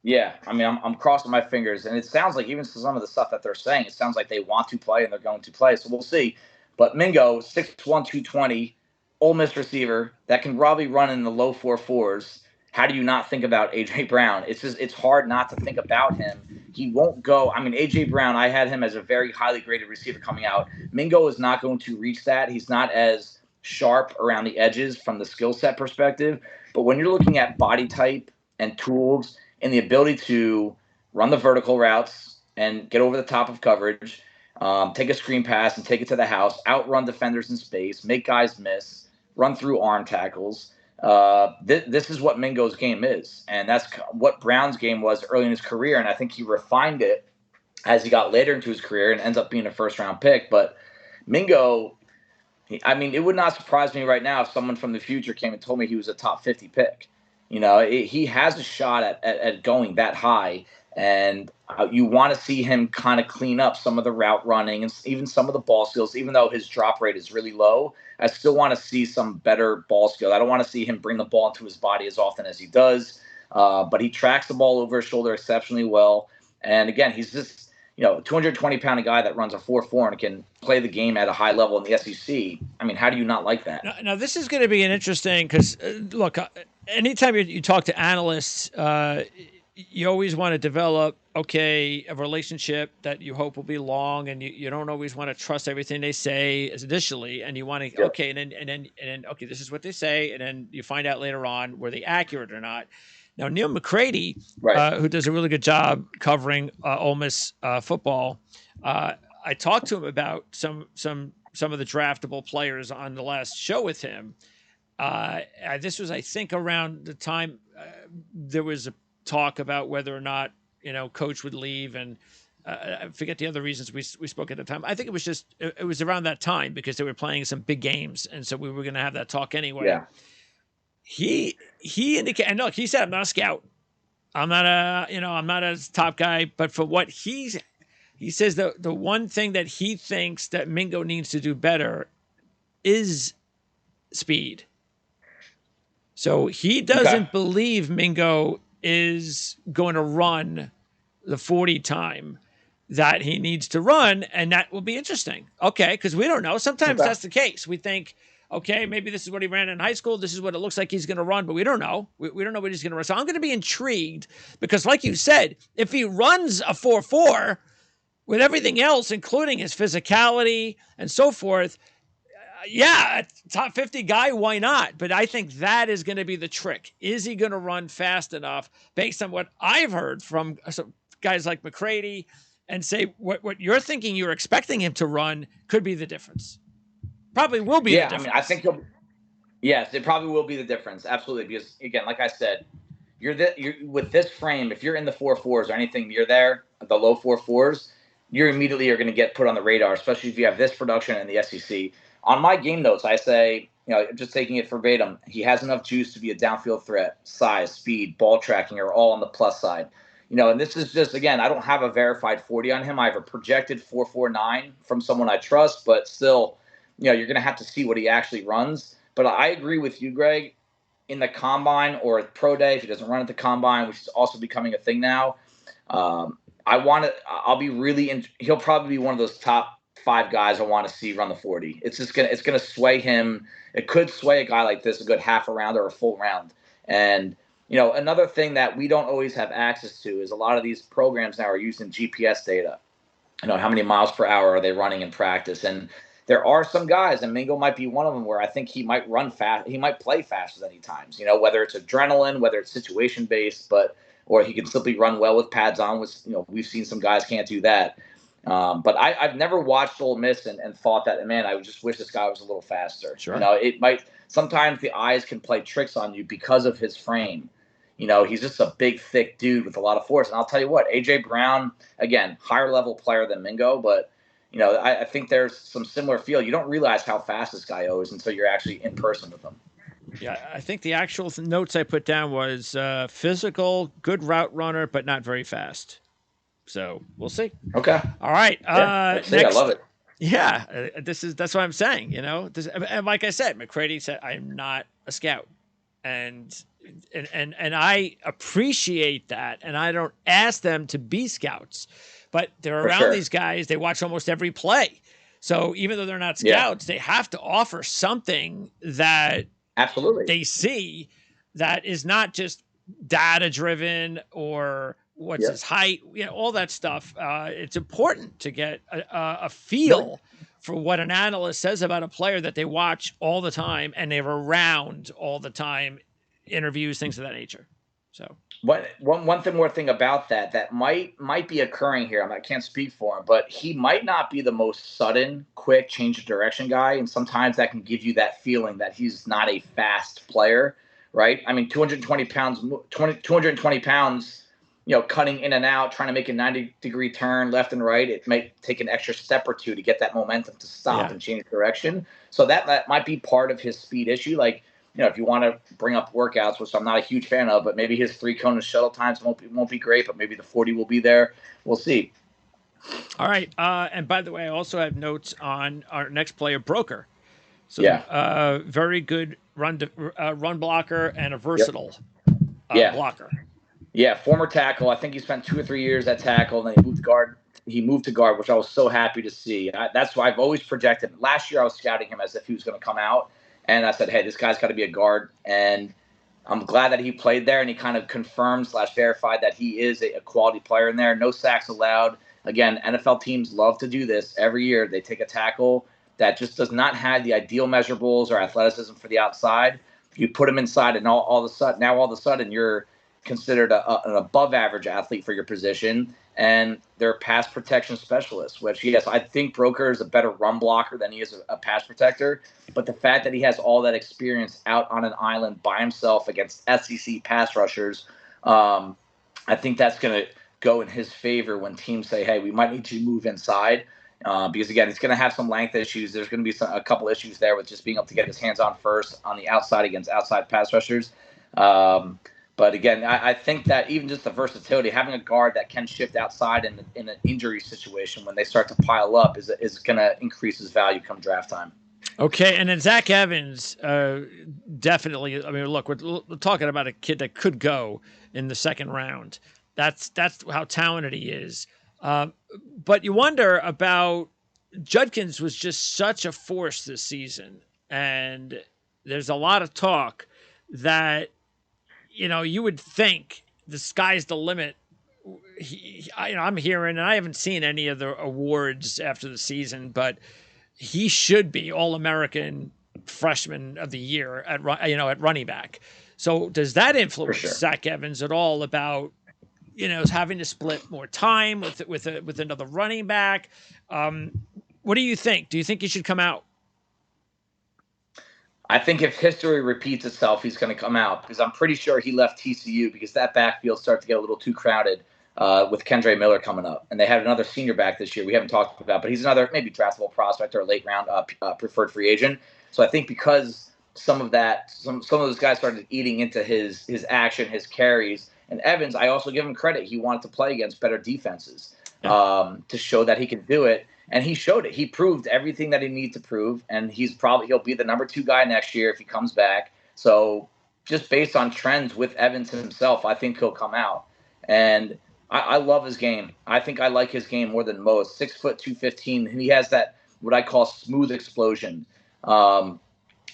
Yeah, I mean, I'm crossing my fingers, and it sounds like even some of the stuff that they're saying, it sounds like they want to play and they're going to play. So we'll see. But Mingo, 6'1", 220, Ole Miss receiver that can probably run in the low 4.4s. How do you not think about A.J. Brown? It's hard not to think about him. He won't go. I mean, A.J. Brown, I had him as a very highly graded receiver coming out. Mingo is not going to reach that. He's not as sharp around the edges from the skill set perspective. But when you're looking at body type and tools – and the ability to run the vertical routes and get over the top of coverage, take a screen pass and take it to the house, outrun defenders in space, make guys miss, run through arm tackles. This is what Mingo's game is, and that's what Brown's game was early in his career, and I think he refined it as he got later into his career and ends up being a first-round pick. But Mingo, it would not surprise me right now if someone from the future came and told me he was a top 50 pick. He has a shot at going that high, and you want to see him kind of clean up some of the route running and even some of the ball skills. Even though his drop rate is really low, I still want to see some better ball skills. I don't want to see him bring the ball into his body as often as he does, but he tracks the ball over his shoulder exceptionally well. And again, he's just 220-pound guy that runs a 4.4 and can play the game at a high level in the SEC. I mean, how do you not like that? Now this is going to be an interesting, because look, anytime you talk to analysts, you always want to develop, a relationship that you hope will be long, and you don't always want to trust everything they say initially, and you want to, and then, this is what they say, and then you find out later on were they accurate or not. Now, Neil McCready, who does a really good job covering Ole Miss football, I talked to him about some of the draftable players on the last show with him. This was, I think, around the time there was a talk about whether or not coach would leave, and I forget the other reasons we spoke at the time. I think it was around that time because they were playing some big games, and so we were going to have that talk anyway. Yeah. He indicated, and look, he said, I'm not a scout. I'm not a top guy, but for what he says, the one thing that he thinks that Mingo needs to do better is speed. So he doesn't believe Mingo is going to run the 40 time that he needs to run, and that will be interesting. Okay, because we don't know. Sometimes that's the case. We think, okay, maybe this is what he ran in high school. This is what it looks like he's going to run, but we don't know. We don't know what he's going to run. So I'm going to be intrigued because, like you said, if he runs a 4.4 with everything else, including his physicality and so forth, yeah, top 50 guy, why not? But I think that is going to be the trick. Is he going to run fast enough based on what I've heard from some guys like McCready, and say what you're thinking you're expecting him to run could be the difference? Probably will be the difference. I think yes, it probably will be the difference. Absolutely. Because again, like I said, you're with this frame, if you're in the 4.4s or anything near there, the low 4.4s, you immediately are going to get put on the radar, especially if you have this production in the SEC. On my game notes, I say, just taking it verbatim, he has enough juice to be a downfield threat. Size, speed, ball tracking are all on the plus side. And this is just, again, I don't have a verified 40 on him. I have a projected 4.49 from someone I trust, but still, you're going to have to see what he actually runs. But I agree with you, Greg. In the combine or at pro day, if he doesn't run at the combine, which is also becoming a thing now, he'll probably be one of those top 5 guys I want to see run the 40. It's gonna sway him. It could sway a guy like this a good half a round or a full round. And another thing that we don't always have access to is a lot of these programs now are using GPS data. How many miles per hour are they running in practice? And there are some guys, and Mingo might be one of them, where I think he might run fast. He might play faster than he times, whether it's adrenaline, whether it's situation based, or he can simply run well with pads on, which, we've seen some guys can't do that. But I've never watched Ole Miss and thought that, man, I just wish this guy was a little faster. Sure. It might, sometimes the eyes can play tricks on you because of his frame. He's just a big, thick dude with a lot of force. And I'll tell you what, A.J. Brown, again, higher level player than Mingo, but, I think there's some similar feel. You don't realize how fast this guy is until you're actually in person with him. Yeah, I think the actual notes I put down was physical, good route runner, but not very fast. So we'll see. Okay. All right. Next, I love it. Yeah, that's what I'm saying. And like I said, McCready said, I'm not a scout. And I appreciate that, and I don't ask them to be scouts, but they're around these guys. They watch almost every play, so even though they're not scouts, they have to offer something that absolutely they see that is not just data driven or what's his height, all that stuff. It's important to get a feel for what an analyst says about a player that they watch all the time and they're around all the time, interviews, things of that nature. So one thing more thing about that might be occurring here. I can't speak for him, but he might not be the most sudden, quick change of direction guy. And sometimes that can give you that feeling that he's not a fast player, right? I mean, 220 pounds, cutting in and out, trying to make a 90-degree turn left and right. It might take an extra step or two to get that momentum to stop and change direction. So that might be part of his speed issue. Like, if you want to bring up workouts, which I'm not a huge fan of, but maybe his 3-cone shuttle times won't be great, but maybe the 40 will be there. We'll see. All right. And by the way, I also have notes on our next player, Broker. So very good run blocker and a versatile blocker. Yeah, former tackle. I think he spent 2 or 3 years at tackle, and then he moved to guard. Which I was so happy to see. That's why I've always projected. Last year, I was scouting him as if he was going to come out, and I said, hey, this guy's got to be a guard. And I'm glad that he played there, and he kind of confirmed/verified that he is a quality player in there. No sacks allowed. Again, NFL teams love to do this every year. They take a tackle that just does not have the ideal measurables or athleticism for the outside. You put him inside, and all of a sudden, you're considered an above-average athlete for your position, and they're pass protection specialists, which, yes, I think Broker is a better run blocker than he is a pass protector. But the fact that he has all that experience out on an island by himself against SEC pass rushers, I think that's going to go in his favor when teams say, hey, we might need to move inside. Because, again, he's going to have some length issues. There's going to be a couple issues there with just being able to get his hands on first on the outside against outside pass rushers. But again, I think that even just the versatility, having a guard that can shift outside in an injury situation when they start to pile up is going to increase his value come draft time. Okay, and then Zach Evans, definitely. I mean, look, we're talking about a kid that could go in the second round. That's how talented he is. But you wonder about Judkins was just such a force this season, and there's a lot of talk that, you would think the sky's the limit. I'm hearing, and I haven't seen any of the awards after the season, but he should be All-American Freshman of the Year at running back. So does that influence Zach Evans at all about, having to split more time with another running back? What do you think? Do you think he should come out? I think if history repeats itself, he's going to come out, because I'm pretty sure he left TCU because that backfield started to get a little too crowded with Kendre Miller coming up. And they had another senior back this year we haven't talked about, but he's another maybe draftable prospect or a late round preferred free agent. So I think because some of those guys started eating into his action, his carries, and Evans, I also give him credit. He wanted to play against better defenses to show that he can do it. And he showed it. He proved everything that he needs to prove. And he'll be the number 2 guy next year if he comes back. So just based on trends with Evans himself, I think he'll come out. And I love his game. I think I like his game more than most. 6 foot 215, and he has that what I call smooth explosion. Um,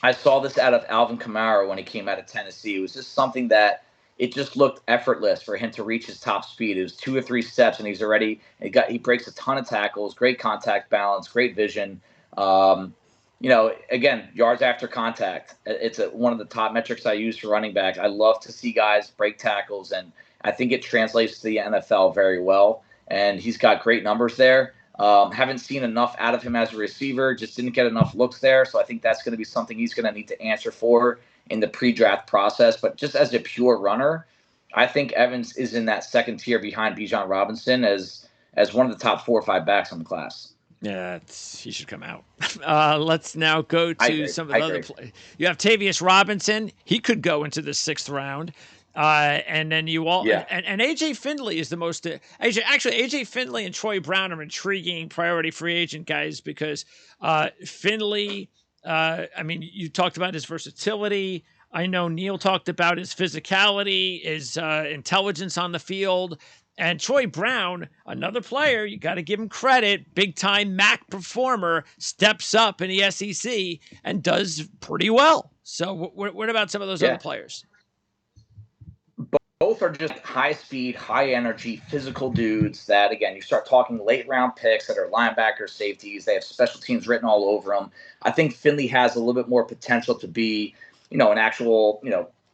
I saw this out of Alvin Kamara when he came out of Tennessee. It was just something that it just looked effortless for him to reach his top speed. It was 2 or 3 steps, and he breaks a ton of tackles, great contact balance, great vision. Again, yards after contact. It's one of the top metrics I use for running back. I love to see guys break tackles, and I think it translates to the NFL very well. And he's got great numbers there. Haven't seen enough out of him as a receiver. Just didn't get enough looks there. So I think that's going to be something he's going to need to answer for in the pre-draft process. But just as a pure runner, I think Evans is in that second tier behind Bijan Robinson as one of the top 4 or 5 backs in the class. Yeah, he should come out. Let's now go to some of the other players. You have Tavius Robinson. He could go into the 6th round. And then and AJ Findlay is the most AJ Findlay and Troy Brown are intriguing priority free agent guys because Findlay, you talked about his versatility. I know Neil talked about his physicality, his intelligence on the field. And Troy Brown, another player, you got to give him credit, big-time MAC performer, steps up in the SEC and does pretty well. So what about some of those other players? Both are just high-speed, high-energy, physical dudes that, again, you start talking late-round picks that are linebackers, safeties. They have special teams written all over them. I think Findlay has a little bit more potential to be, an actual,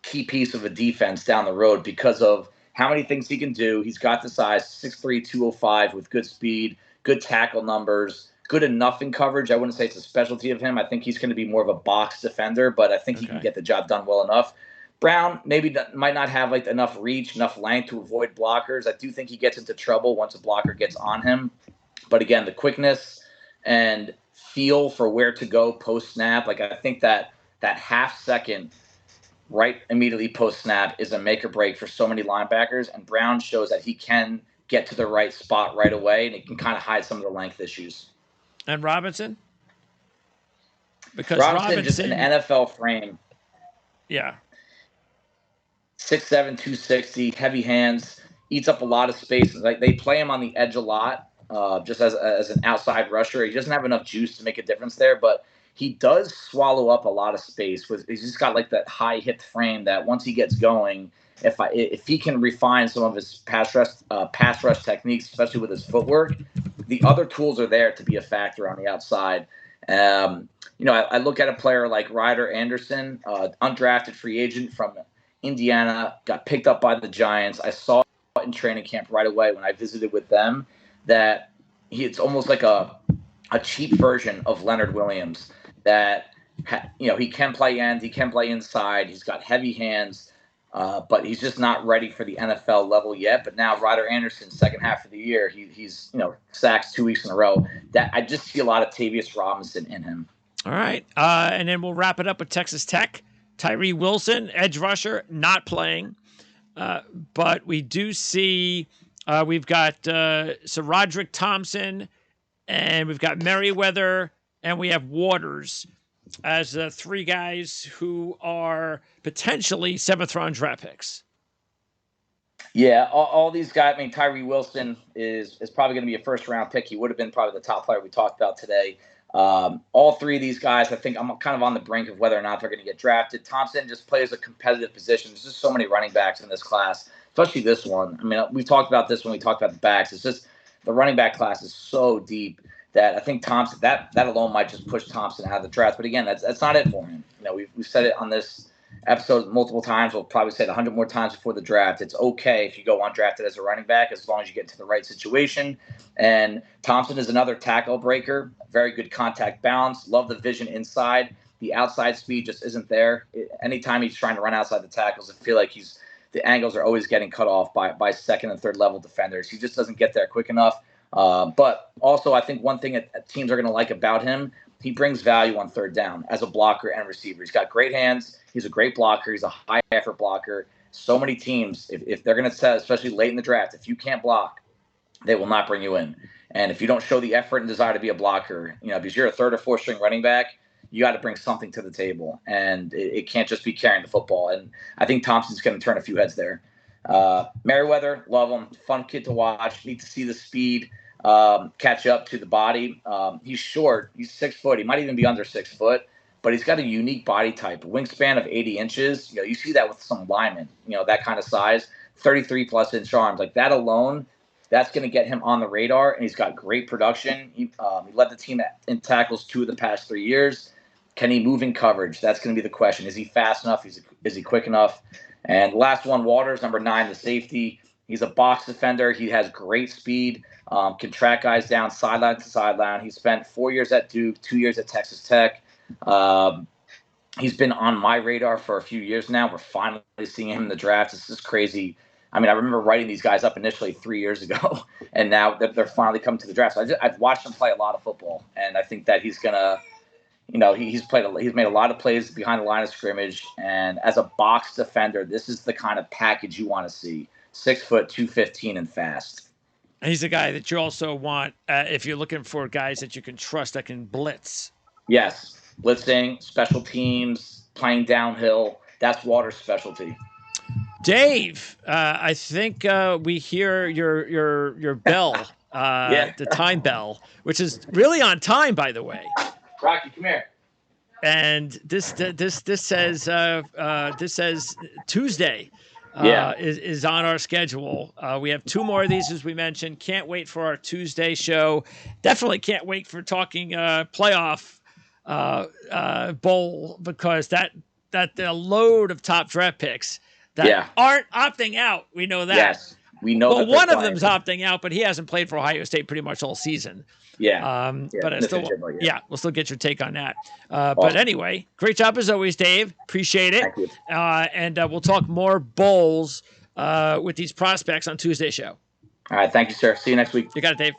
key piece of a defense down the road because of how many things he can do. He's got the size, 6'3", 205 with good speed, good tackle numbers, good enough in coverage. I wouldn't say it's a specialty of him. I think he's going to be more of a box defender, but I think he can get the job done well enough. Brown might not have enough reach, enough length to avoid blockers. I do think he gets into trouble once a blocker gets on him. But again, the quickness and feel for where to go post-snap, I think that half second right immediately post-snap is a make or break for so many linebackers, and Brown shows that he can get to the right spot right away, and he can kind of hide some of the length issues. And Robinson? Because Robinson just an NFL frame. Yeah. 6'7", 260, heavy hands, eats up a lot of space. They play him on the edge a lot, just as an outside rusher. He doesn't have enough juice to make a difference there, but he does swallow up a lot of space. He's just got that high hip frame that once he gets going, if he can refine some of his pass rush techniques, especially with his footwork, the other tools are there to be a factor on the outside. I look at a player like Ryder Anderson, undrafted free agent from Indiana, got picked up by the Giants. I saw in training camp right away when I visited with them that it's almost like a cheap version of Leonard Williams. That he can play end, he can play inside. He's got heavy hands, but he's just not ready for the NFL level yet. But now Ryder Anderson, second half of the year, he's sacks 2 weeks in a row. That I just see a lot of Tavius Robinson in him. All right, and then we'll wrap it up with Texas Tech. Tyree Wilson, edge rusher, not playing, but we do see we've got Sir Roderick Thompson, and we've got Merriweather, and we have Waters as 3 guys who are potentially 7th-round draft picks. Yeah, all these guys. Tyree Wilson is probably going to be a first-round pick. He would have been probably the top player we talked about today. All 3 of these guys, I think I'm kind of on the brink of whether or not they're going to get drafted. Thompson just plays a competitive position. There's just so many running backs in this class, especially this one. We talked about this when we talked about the backs. It's just the running back class is so deep that I think Thompson, that alone might just push Thompson out of the draft. But again, that's not it for him. We've said it on this episode multiple times. We'll probably say it 100 more times before the draft. It's okay if you go undrafted as a running back as long as you get into the right situation. And Thompson is another tackle breaker, very good contact balance, love the vision inside. The outside speed just isn't there. Anytime he's trying to run outside the tackles, I feel like the angles are always getting cut off by second and third level defenders. He just doesn't get there quick enough. But also, I think one thing that teams are going to like about him, he brings value on third down as a blocker and receiver. He's got great hands. He's a great blocker. He's a high-effort blocker. So many teams, if they're going to set, especially late in the draft, if you can't block, they will not bring you in. And if you don't show the effort and desire to be a blocker, because you're a 3rd or 4th string running back, you got to bring something to the table. And it can't just be carrying the football. And I think Thompson's going to turn a few heads there. Merriweather, love him. Fun kid to watch. Need to see the speed catch up to the body. He's short. He's 6 foot. He might even be under 6 foot, but he's got a unique body type. Wingspan of 80 inches. You see that with some linemen, that kind of size. 33 plus inch arms. Like that alone, that's going to get him on the radar, and he's got great production. He led the team in tackles 2 of the past 3 years. Can he move in coverage? That's going to be the question. Is he fast enough? Is he quick enough? And last one, Waters, number 9, the safety. He's a box defender. He has great speed, can track guys down sideline to sideline. He spent 4 years at Duke, 2 years at Texas Tech. He's been on my radar for a few years now. We're finally seeing him in the draft. This is crazy. I mean, I remember writing these guys up initially 3 years ago, and now they're finally coming to the draft. So I've watched him play a lot of football, and I think that he's gonna, he's made a lot of plays behind the line of scrimmage. And as a box defender, this is the kind of package you want to see: 6 foot, 215, and fast. He's a guy that you also want if you're looking for guys that you can trust that can blitz. Yes, blitzing, special teams, playing downhill. That's Waters' specialty. Dave, I think we hear your bell, the time bell, which is really on time, by the way. Rocky, come here. And this says Tuesday. Is on our schedule. We have 2 more of these, as we mentioned. Can't wait for our Tuesday show. Definitely can't wait for talking playoff bowl, because that the load of top draft picks that aren't opting out. We know that. Yes, we know. Well, one of them's opting out, but he hasn't played for Ohio State pretty much all season. But we'll still get your take on that. But anyway, great job as always, Dave. Appreciate it. Thank you. And we'll talk more bowls with these prospects on Tuesday show. All right. Thank you, sir. See you next week. You got it, Dave.